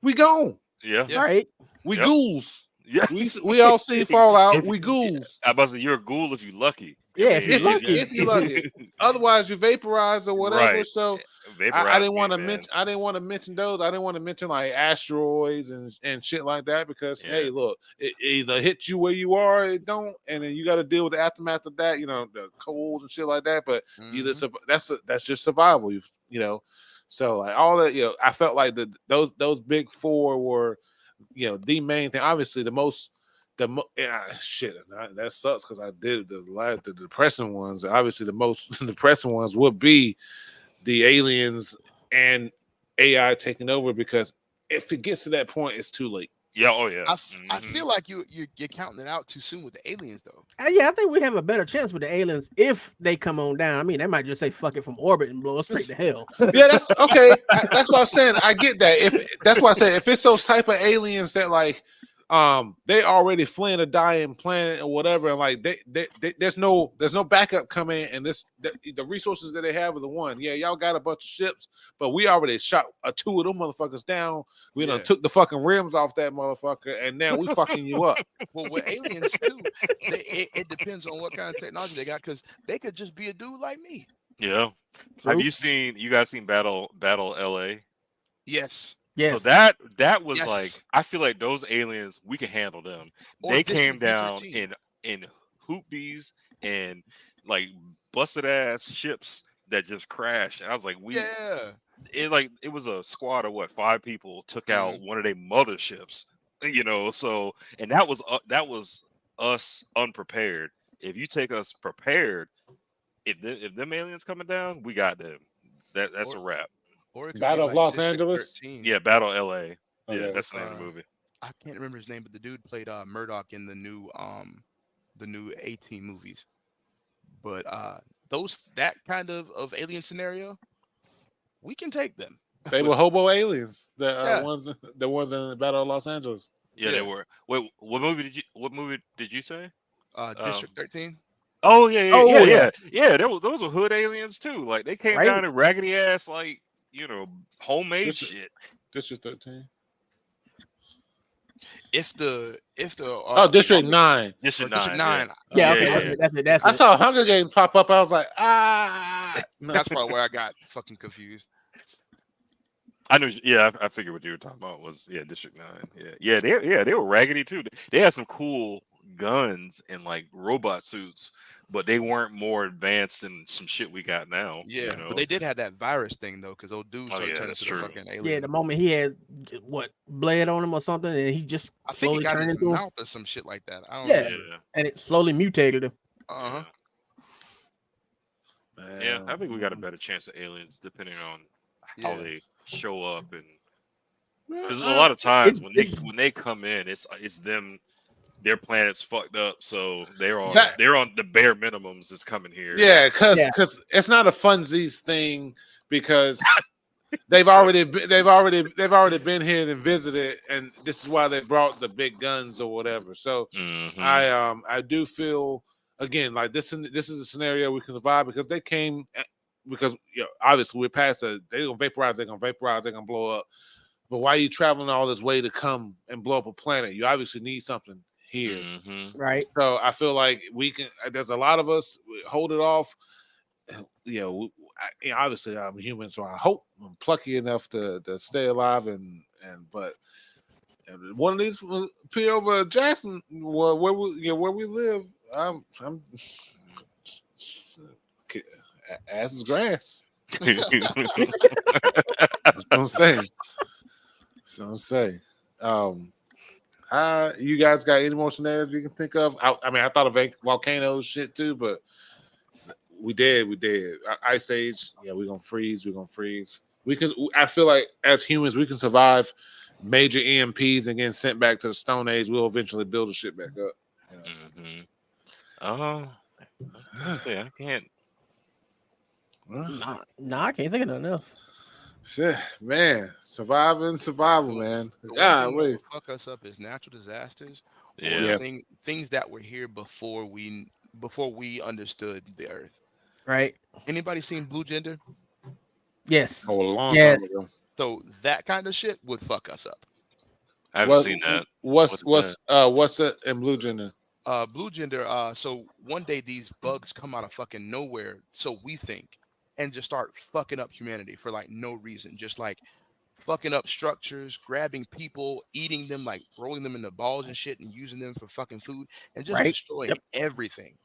We gone. Yeah. Yeah. Right? We Yep. ghouls. Yeah. We all see Fallout. If- We ghouls. I about to say you're a ghoul if you're lucky. Yeah, if you're lucky. If you lucky. Otherwise, you vaporize or whatever. Right. So Vaporize I didn't me, want to man. mention. I didn't want to mention those. I didn't want to mention like asteroids and shit like that because hey, look, it either hits you where you are, or it don't, and then you got to deal with the aftermath of that. The cold and shit like that. But either that's just survival. So like all that. I felt like those big four were the main thing. Obviously, shit. That sucks because I did the depressing ones. Obviously, the most depressing ones would be the aliens and AI taking over because if it gets to that point, it's too late. Yeah. Oh yeah. I feel like you're counting it out too soon with the aliens though. Yeah, I think we have a better chance with the aliens if they come on down. I mean, they might just say fuck it from orbit and blow us straight to hell. Yeah, that's okay. That's what I'm saying. I get that. That's why I said if it's those type of aliens that like they already fleeing a dying planet or whatever, and like there's no backup coming, and the resources that they have are the one. Yeah, y'all got a bunch of ships, but we already shot two of them motherfuckers down. We done took the fucking rims off that motherfucker, and now we fucking you up. Well, with aliens too, it depends on what kind of technology they got, because they could just be a dude like me. Yeah. True. Have you guys seen Battle LA? Yes. Yes. So that was Yes. like, I feel like those aliens, we can handle them. Or They District came down B13. in hoopties and like busted ass ships that just crashed. And I was like, Yeah. it was a squad of 5 people took out one of their motherships. So and that was us unprepared. If you take us prepared, if them aliens coming down, we got them. That's a wrap. Or it could Battle be of like Los District Angeles? 13. Yeah, Battle LA. Okay. Yeah, that's the name of the movie. I can't remember his name, but the dude played Murdoch in the new A-Team movies. But that kind of alien scenario, we can take them. They were hobo aliens. Yeah. The ones in the Battle of Los Angeles. Yeah, they were. Wait, what movie did you say? District 13. Oh yeah. yeah. Those were hood aliens too. Like they came Right. down in raggedy ass, like homemade shit. District 13. If the District 9. District District 9. 9. Yeah, okay. Yeah. That's I it. saw Hunger Games pop up. I was like, No. That's probably where I got fucking confused. I knew. Yeah, I figured what you were talking about was District 9. Yeah. They were raggedy too. They had some cool guns and like robot suits, but they weren't more advanced than some shit we got now. Yeah, but they did have that virus thing though, because old dudes started turning that's into the true. fucking alien. Yeah, the moment he had bled on him or something, and he just I think slowly he got turned his into him. mouth or some shit like that. I don't Yeah. know. And it slowly mutated him. Uh-huh. Yeah, I think we got a better chance of aliens depending on how they show up, and because a lot of times when they come in, it's them their planet's fucked up, so they're on That- the bare minimums that's coming here. Yeah, because Yeah. it's not a funsies thing because they've already been here and visited, and this is why they brought the big guns or whatever. So Mhm. I do feel again like this is a scenario we can survive because they came because obviously we're past they're gonna vaporize, they're gonna blow up. But why are you traveling all this way to come and blow up a planet? You obviously need something here. Mhm. Right. So I feel like we can. There's a lot of us hold it off. Obviously I'm human, so I hope I'm plucky enough to stay alive but one of these P over Jackson, where we live, I'm ass is grass. That's what I'm saying. So I'm saying. You guys got any more scenarios you can think of? I mean, I thought of volcanoes shit too, but we did. Ice Age. Yeah, we're gonna freeze. We can. I feel like as humans, we can survive major EMPs and getting sent back to the Stone Age. We'll eventually build the shit back up. Mhm. Let's see, I can't. Nah, I can't think of nothing else. Shit, man, survival, man. The one Yeah, thing that wait. will fuck us up is natural disasters or Yeah. things that were here before we understood the Earth. Right. Anybody seen Blue Gender? Yes. Oh, a long Yes. time ago. So that kind of shit would fuck us up. I haven't seen that. What's What is it in Blue Gender? Blue Gender. So one day these bugs come out of fucking nowhere, so we think, and just start fucking up humanity for like no reason, just like fucking up structures, grabbing people, eating them, like rolling them into balls and shit, and using them for fucking food, and just Right. destroying Yep. everything.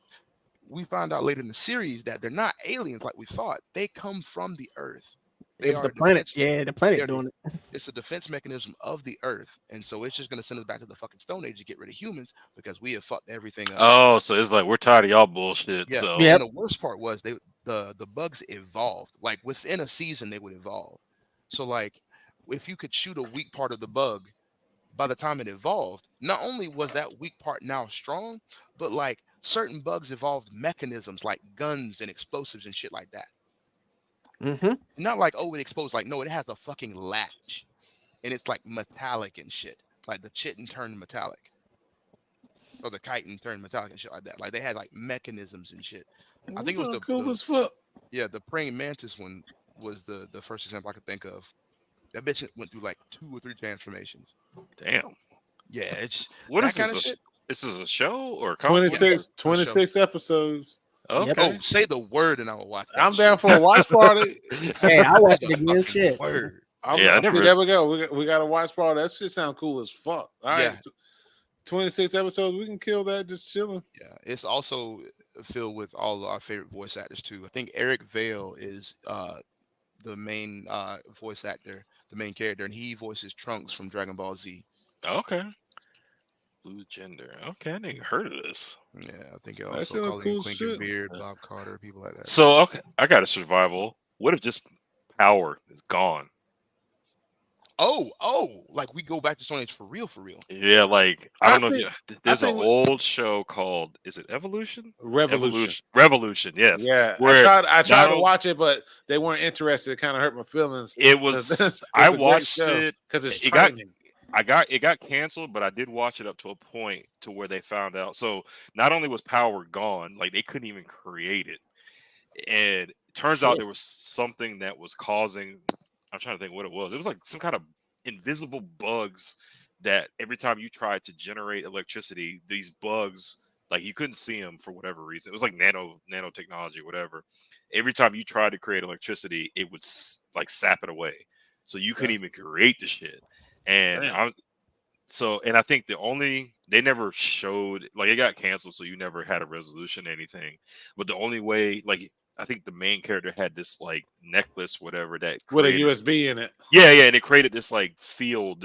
We find out later in the series that they're not aliens like we thought. They come from the Earth. They It was are the planet. defense. Yeah, the planet they're doing it. It's a defense mechanism of the Earth, and so it's just going to send us back to the fucking Stone Age to get rid of humans because we have fucked everything up. Oh, so it's like we're tired of y'all bullshit. Yeah. So Yep. And the worst part was the bugs evolved. Like within a season, they would evolve. So like, if you could shoot a weak part of the bug, by the time it evolved, not only was that weak part now strong, but like certain bugs evolved mechanisms like guns and explosives and shit like that. Mm-hmm. Not like, oh, it explodes. Like, no, it has a fucking latch, and it's like metallic and shit. Like the chitin turned metallic, or the chitin turned metallic and shit like that. Like they had like mechanisms and shit. I think it was cool as fuck. the praying mantis one was the first example I could think of. That bitch went through like 2 or 3 transformations. damn. Yeah, it's What that is kind this? of shit. This is a show or a comic book? 26 episodes. Okay. Yep. Oh, say the word and I will watch that. I'm down shit. for a watch party. Hey, I watched Say it the again. fucking Shit. word. Yeah, I never- There we go. We got a watch party. That shit sound cool as fuck. All right. Yeah. 26 episodes. We can kill that just chilling. Yeah, it's also filled with all of our favorite voice actors too. I think Eric Vale is the main voice actor, the main character, and he voices Trunks from Dragon Ball Z. Okay. Blue Gender. Okay, I didn't heard of this. Yeah, I think it That also shit Colleen cool Clinker shit. Beard, Bob Carter, people like that. So okay, I got a survival. What if just power is gone? Like we go back to Stone Age for real, for real. Yeah, like I don't know. think- There's an think we- old show called is it Evolution? Revolution. Revolution. Yes. Yeah. Where I tried to not watch it, but they weren't interested. It kind of hurt my feelings. it was. I watched it. because it's it got- training. It got canceled, but I did watch it up to a point to where they found out. So not only was power gone, like they couldn't even create it, and it turns out Shit. there was something that was causing. I'm trying to think what it was. It was like some kind of invisible bugs that every time you tried to generate electricity, these bugs like you couldn't see them for whatever reason. It was like nanotechnology, whatever. Every time you tried to create electricity, it would like sap it away, so you couldn't even create the shit. And Damn. I think they never showed like it got canceled, so you never had a resolution or anything. But the only way, like I think the main character had this like necklace, whatever that With a created, USB in it. yeah, and it created this like field,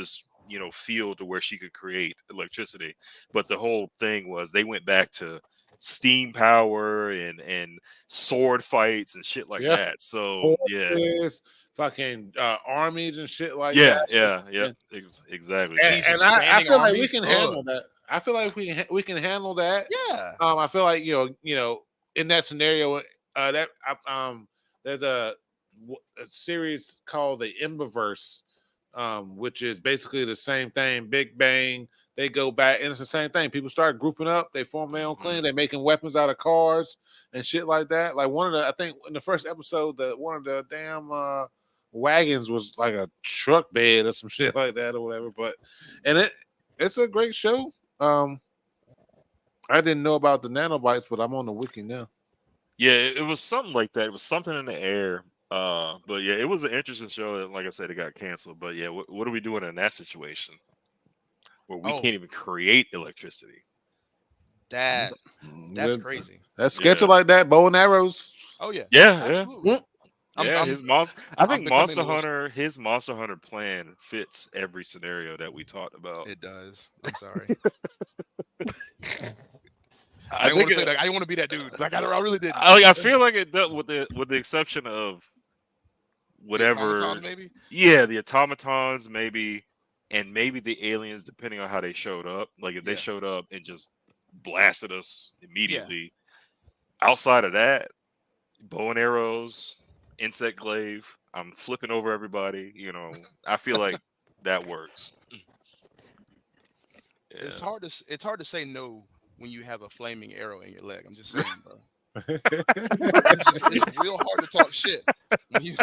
field to where she could create electricity. But the whole thing was they went back to steam power and sword fights and shit like Yeah. that. So yeah. Horses, fucking armies and shit like Yeah, that. exactly. And Jesus, I standing feel like we armies, can ugh. handle that. I feel like we can handle that. Yeah. I feel like in that scenario, there's a series called the Emberverse, which is basically the same thing. Big Bang. They go back, and it's the same thing. People start grouping up. They form their own clan. They're making weapons out of cars and shit like that. Like I think in the first episode, one of the damn wagons was like a truck bed or some shit like that or whatever. But it's a great show. I didn't know about the nanobites, but I'm on the wiki now. Yeah, it was something like that. It was something in the air. But yeah, it was an interesting show. And like I said, it got canceled. But yeah, what are we doing in that situation where we can't even create electricity? That's crazy. That's scheduled like that. Bow and arrows. Oh yeah. Yeah, Absolutely. Yeah. His monster. I think Monster Hunter. His Monster Hunter plan fits every scenario that we talked about. It does. I'm sorry. I I didn't want to say that. I didn't want to be that dude. Like I really didn't. I feel like it does with the exception of whatever. The automatons, maybe. Yeah, the automatons maybe, and maybe the aliens, depending on how they showed up. Like if they showed up and just blasted us immediately. Outside of that, bow and arrows, insect glaive. I'm flipping over everybody. I feel like that works. Yeah. It's hard to say no when you have a flaming arrow in your leg. I'm just saying, bro. It's real hard to talk shit when you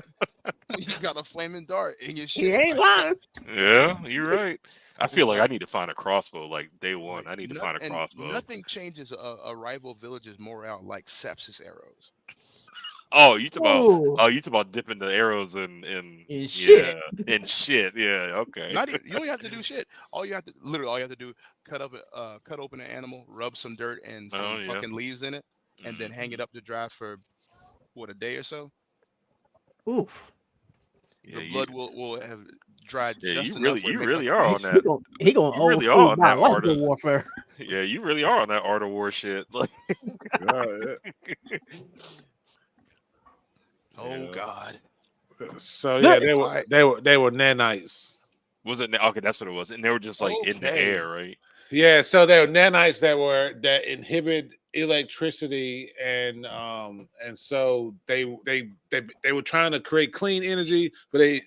got a flaming dart in your shit. He ain't lying. Yeah, you're right. I feel like I need to find a crossbow like day one. I need to find a crossbow. Nothing changes a rival village's morale like sepsis arrows. Oh, you talk about dipping the arrows in shit. In shit. Yeah, okay. You don't have to do shit. All you have to do, cut open an animal, rub some dirt and some fucking leaves in it, and then hang it up to dry for a day or so. Oof. The blood will have dried just you enough. You really are on that. He gonna really are on that art of warfare. Yeah, you really are on that art of war shit. Like, oh God. So yeah, they were nanites. Was it okay? That's what it was, and they were just like in the air, right? Yeah, so they were nanites that inhibit electricity, and so they were trying to create clean energy, but they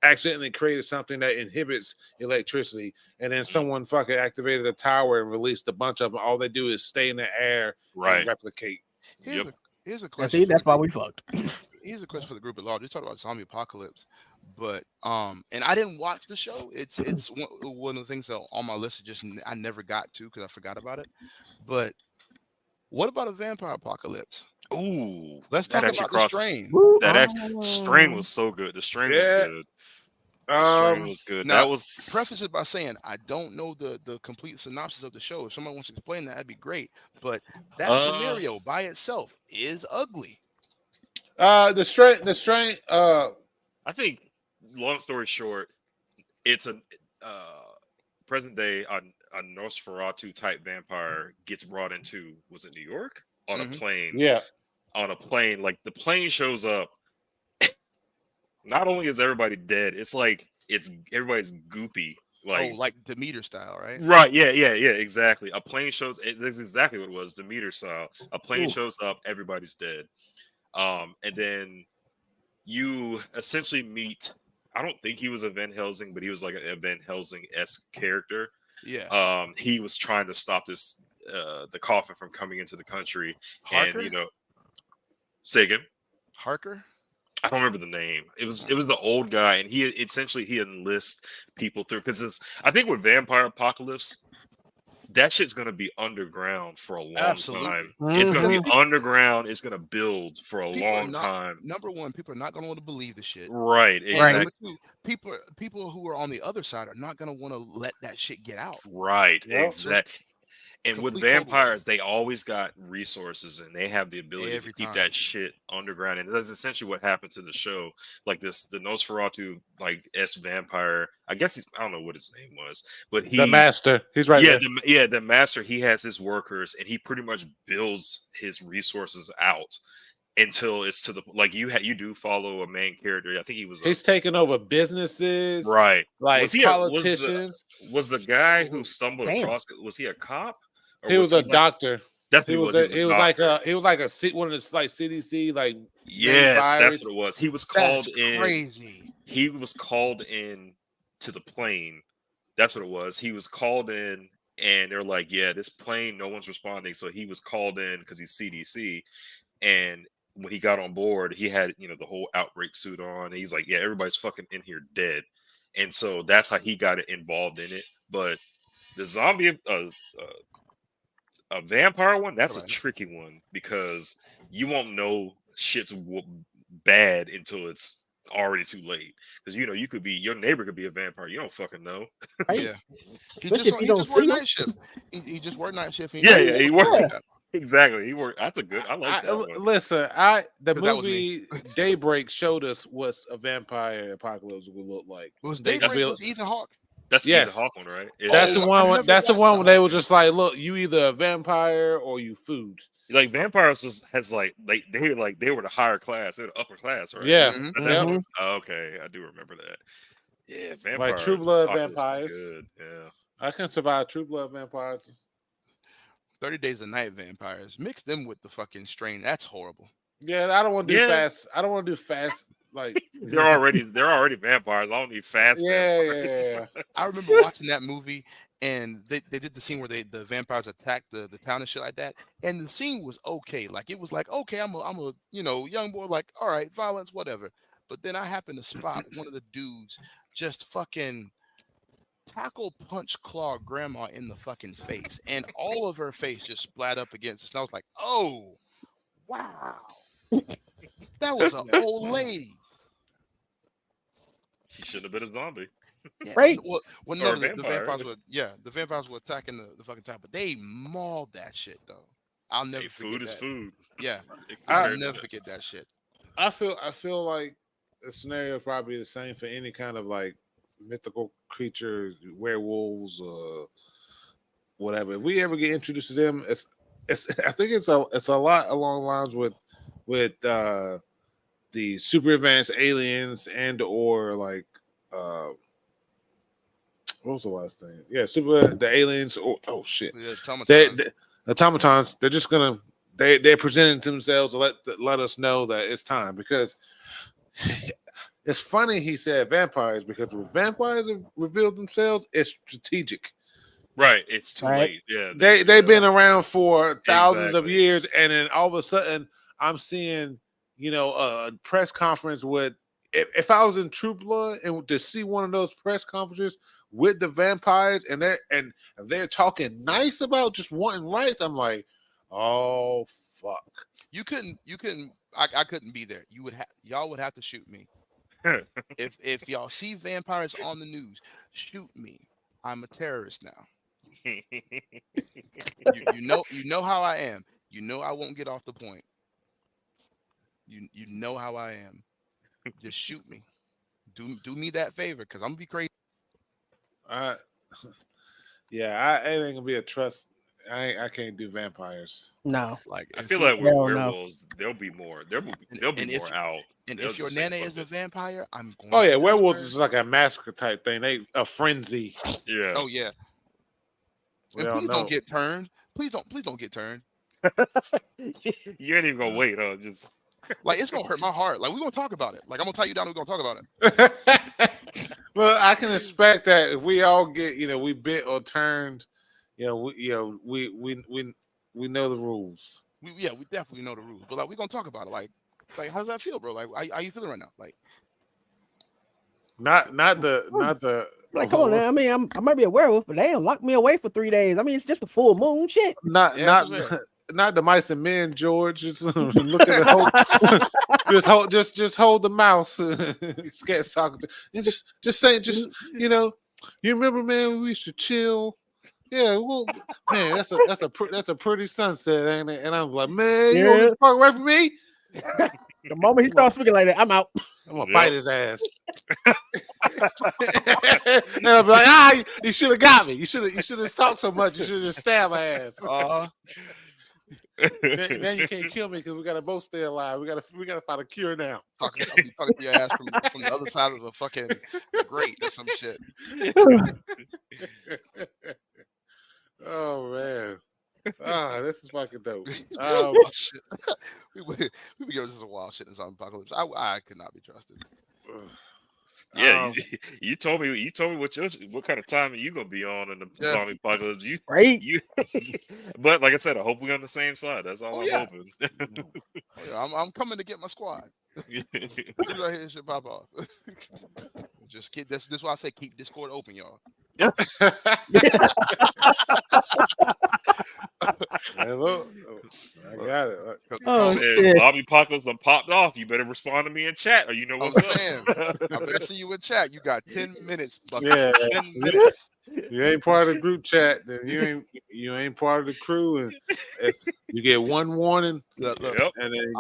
accidentally created something that inhibits electricity, and then someone fucking activated a tower and released a bunch of them. All they do is stay in the air and replicate. Here's a question. See, that's why we fucked. Here's a question for the group at large. You talked about zombie apocalypse, but and I didn't watch the show. It's one of the things that on my list I never got to because I forgot about it. But what about a vampire apocalypse? Ooh, let's talk about the strain. Strain was so good. The strain was good. The strain was good. Now, that was preface it by saying I don't know the complete synopsis of the show. If someone wants to explain that, that'd be great. But that scenario by itself is ugly. The strain. I think, long story short, it's a present day a Nosferatu type vampire gets brought into, was it New York, on a plane? Yeah, on a plane. Like the plane shows up. Not only is everybody dead, it's like everybody's goopy. Like Demeter style, right? Right. Yeah. Exactly. A plane shows. That's exactly what it was. Demeter style. A plane shows up. Everybody's dead. And then you essentially meet. I don't think he was a Van Helsing, but he was like a Van Helsing-esque character. Yeah. He was trying to stop the coffin from coming into the country. Harker? And say again. Harker. I don't remember the name. It was the old guy, and he enlists people through, because I think with Vampire Apocalypse, that shit's gonna be underground for a long time. It's gonna be underground. It's gonna build for a long time. Number one, people are not gonna want to believe the shit. Right. Exactly. Number two, people who are on the other side are not gonna want to let that shit get out. Right. Yeah. Exactly. And with vampires, they always got resources, and they have the ability to keep that shit underground. And that's essentially what happened to the show. Like the Nosferatu, vampire. I guess I don't know what his name was, but the master. He's right. The master. He has his workers, and he pretty much builds his resources out. until it's to the like you do follow a main character. I think he's taking over businesses, right. like Was he politicians. was the guy who stumbled Damn. across it? Was he a cop? Or He was a like, doctor. That's He what was he was. he was like one of the like CDC like yes, that's what it was. He was called That's in. crazy. He was called in to the plane. That's what it was. He was called in, and they're like, "Yeah, this plane, no one's responding." So he was called in because he's CDC, and when he got on board, he had the whole outbreak suit on. And he's like, "Yeah, everybody's fucking in here dead," and so that's how he got involved in it. But the zombie, a vampire one, that's a tricky one because you won't know shit's bad until it's already too late. Because you could be your neighbor could be a vampire. You don't fucking know. Right? Yeah, he Especially just if you worked don't night shift. He just worked night shift. Yeah, he worked. Exactly, he worked. That's a good. I like that one. Listen, the 'Cause that was movie Daybreak showed us what a vampire apocalypse would look like. Was Daybreak with Ethan Hawke? That's the Ethan Hawke one, right? Yeah. That's the one. That's the one where they were just like, "Look, you either a vampire or you food." Like vampires has like they were the higher class, they're the upper class, right? Yeah. Yep. Okay, I do remember that. Yeah, vampires. Like True Blood vampires. Good. Yeah, I can survive True Blood vampires. 30 Days a Night vampires. Mix them with the fucking strain. That's horrible. Yeah, I don't want to do fast. I don't want to do fast. Like they're already vampires. I don't need fast. Vampires. Yeah. I remember watching that movie, and they did the scene where the vampires attacked the town and shit like that. And the scene was okay. Like it was like, okay, I'm a young boy, like, all right, violence, whatever. But then I happened to spot one of the dudes just fucking tackle punch claw grandma in the fucking face, and all of her face just splat up against us. And I was like, oh wow. That was an old lady. She shouldn't have been a zombie. Yeah, right. Well, no, the vampires were attacking the fucking town, but they mauled that shit though. I'll never forget food that. is food. Yeah, I'll never forget that shit. I feel like the scenario is probably the same for any kind of like mythical creatures, werewolves, whatever. If we ever get introduced to them, I think it's a lot along lines with the super advanced aliens and or like what was the last thing? Yeah, the aliens. Oh shit! Yeah, the automatons. They're just gonna they're presenting themselves to let us know that it's time because it's funny he said vampires because when vampires have revealed themselves, it's strategic. Right, it's too late. Yeah, they've been around for thousands of years, and then all of a sudden, I'm seeing a press conference with. If I was in True Blood and to see one of those press conferences with the vampires and they're talking nice about just wanting rights, I'm like, oh fuck. You couldn't. I couldn't be there. Y'all would have to shoot me. if y'all see vampires on the news, shoot me. I'm a terrorist now. you know how I am. You know I won't get off the point. You know how I am. Just shoot me. Do me that favor, because I'm gonna be crazy. It ain't gonna be a trust. I can't do vampires. No. Like I feel like with werewolves, there'll be more. There'll be more out. And if your nana is a vampire, I'm going. Oh yeah, werewolves is like a massacre type thing. They a frenzy. Yeah. Oh yeah. And please don't get turned. Please don't get turned. You ain't even gonna wait, huh? Just like it's gonna hurt my heart. Like we're gonna talk about it. Like I'm gonna tie you down. We're gonna talk about it. Well, I can expect that if we all get we bit or turned, we know the rules. We definitely know the rules. But like we're gonna talk about it. Like how does that feel, bro? Like how you feeling right now? Like not the. Like, come on, now. I mean, I might be a werewolf, but they ain't locked me away for 3 days. I mean, it's just a full moon, shit. Not the mice and men, George. Just look at the just hold the mouse. Sketch talking to and just say you remember, man, we used to chill. Yeah, well, man, that's a pretty sunset, ain't it? And I'm like, man, you want to fuck away from me? The moment he starts speaking like that, I'm out. I'm gonna bite his ass. And I'm like, you should have got me. You should have talked so much. You should have stabbed my ass. Now you can't kill me because we gotta both stay alive. We gotta find a cure now. I'll be talking to your ass from the other side of the fucking grate or some shit. Oh man. This is fucking dope. We be giving some wild shit in zombie apocalypse. I could not be trusted. Yeah, you told me what kind of timing you gonna be on in the zombie apocalypse. Right. But like I said, I hope we're on the same side. That's all I'm hoping. I'm coming to get my squad. As soon as I hear shit pop off. Just keep this is why I say keep Discord open, y'all. Hey, look, I got it. Zombie apocalypse done popped off. You better respond to me in chat, or you know what's saying. I better see you in chat. You got 10 minutes. Yeah, 10 minutes. You ain't part of the group chat, then you ain't part of the crew, and you get one warning. Yep. And then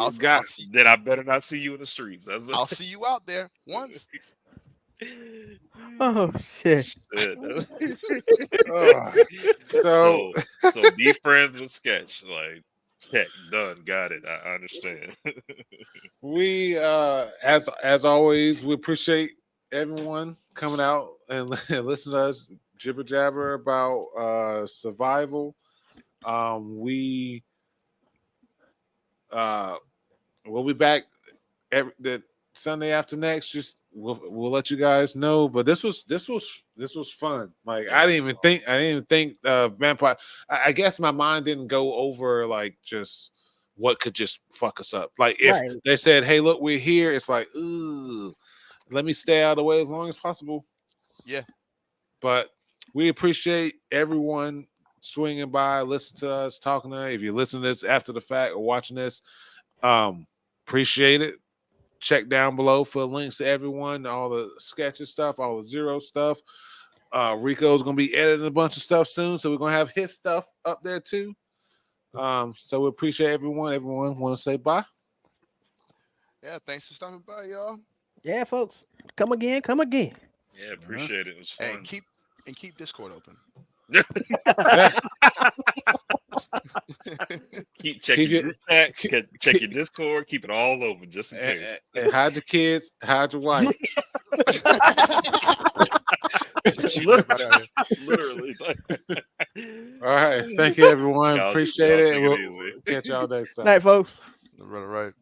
then I better not see you in the streets. I'll see you out there once. Oh shit. So be friends with Sketch. Like, heck, done, got it. I understand. We as always, we appreciate everyone coming out and listening to us jibber jabber about survival. We'll be back the Sunday after next. Just we'll let you guys know. But this was fun. Like I didn't even think vampire. I guess my mind didn't go over like just what could just fuck us up. Like if they said, "Hey, look, we're here," it's like, ooh, let me stay out of the way as long as possible. Yeah. But we appreciate everyone swinging by, listening to us, talking to us. If you listen to this after the fact or watching this, appreciate it. Check down below for links to everyone, all the sketches stuff, all the Zero stuff. Rico's gonna be editing a bunch of stuff soon, so we're gonna have his stuff up there too. So we appreciate everyone. Everyone want to say bye? Yeah, thanks for stopping by, y'all. Yeah, folks. Come again. Yeah, appreciate it. It was fun. Hey, keep Discord open. Keep checking your chats, check your Discord, keep it all open just in case. And hide your kids, hide your wife. Literally. All right. Thank you, everyone. Y'all Appreciate it. take it We'll easy. catch y'all next time. Night, folks. Right.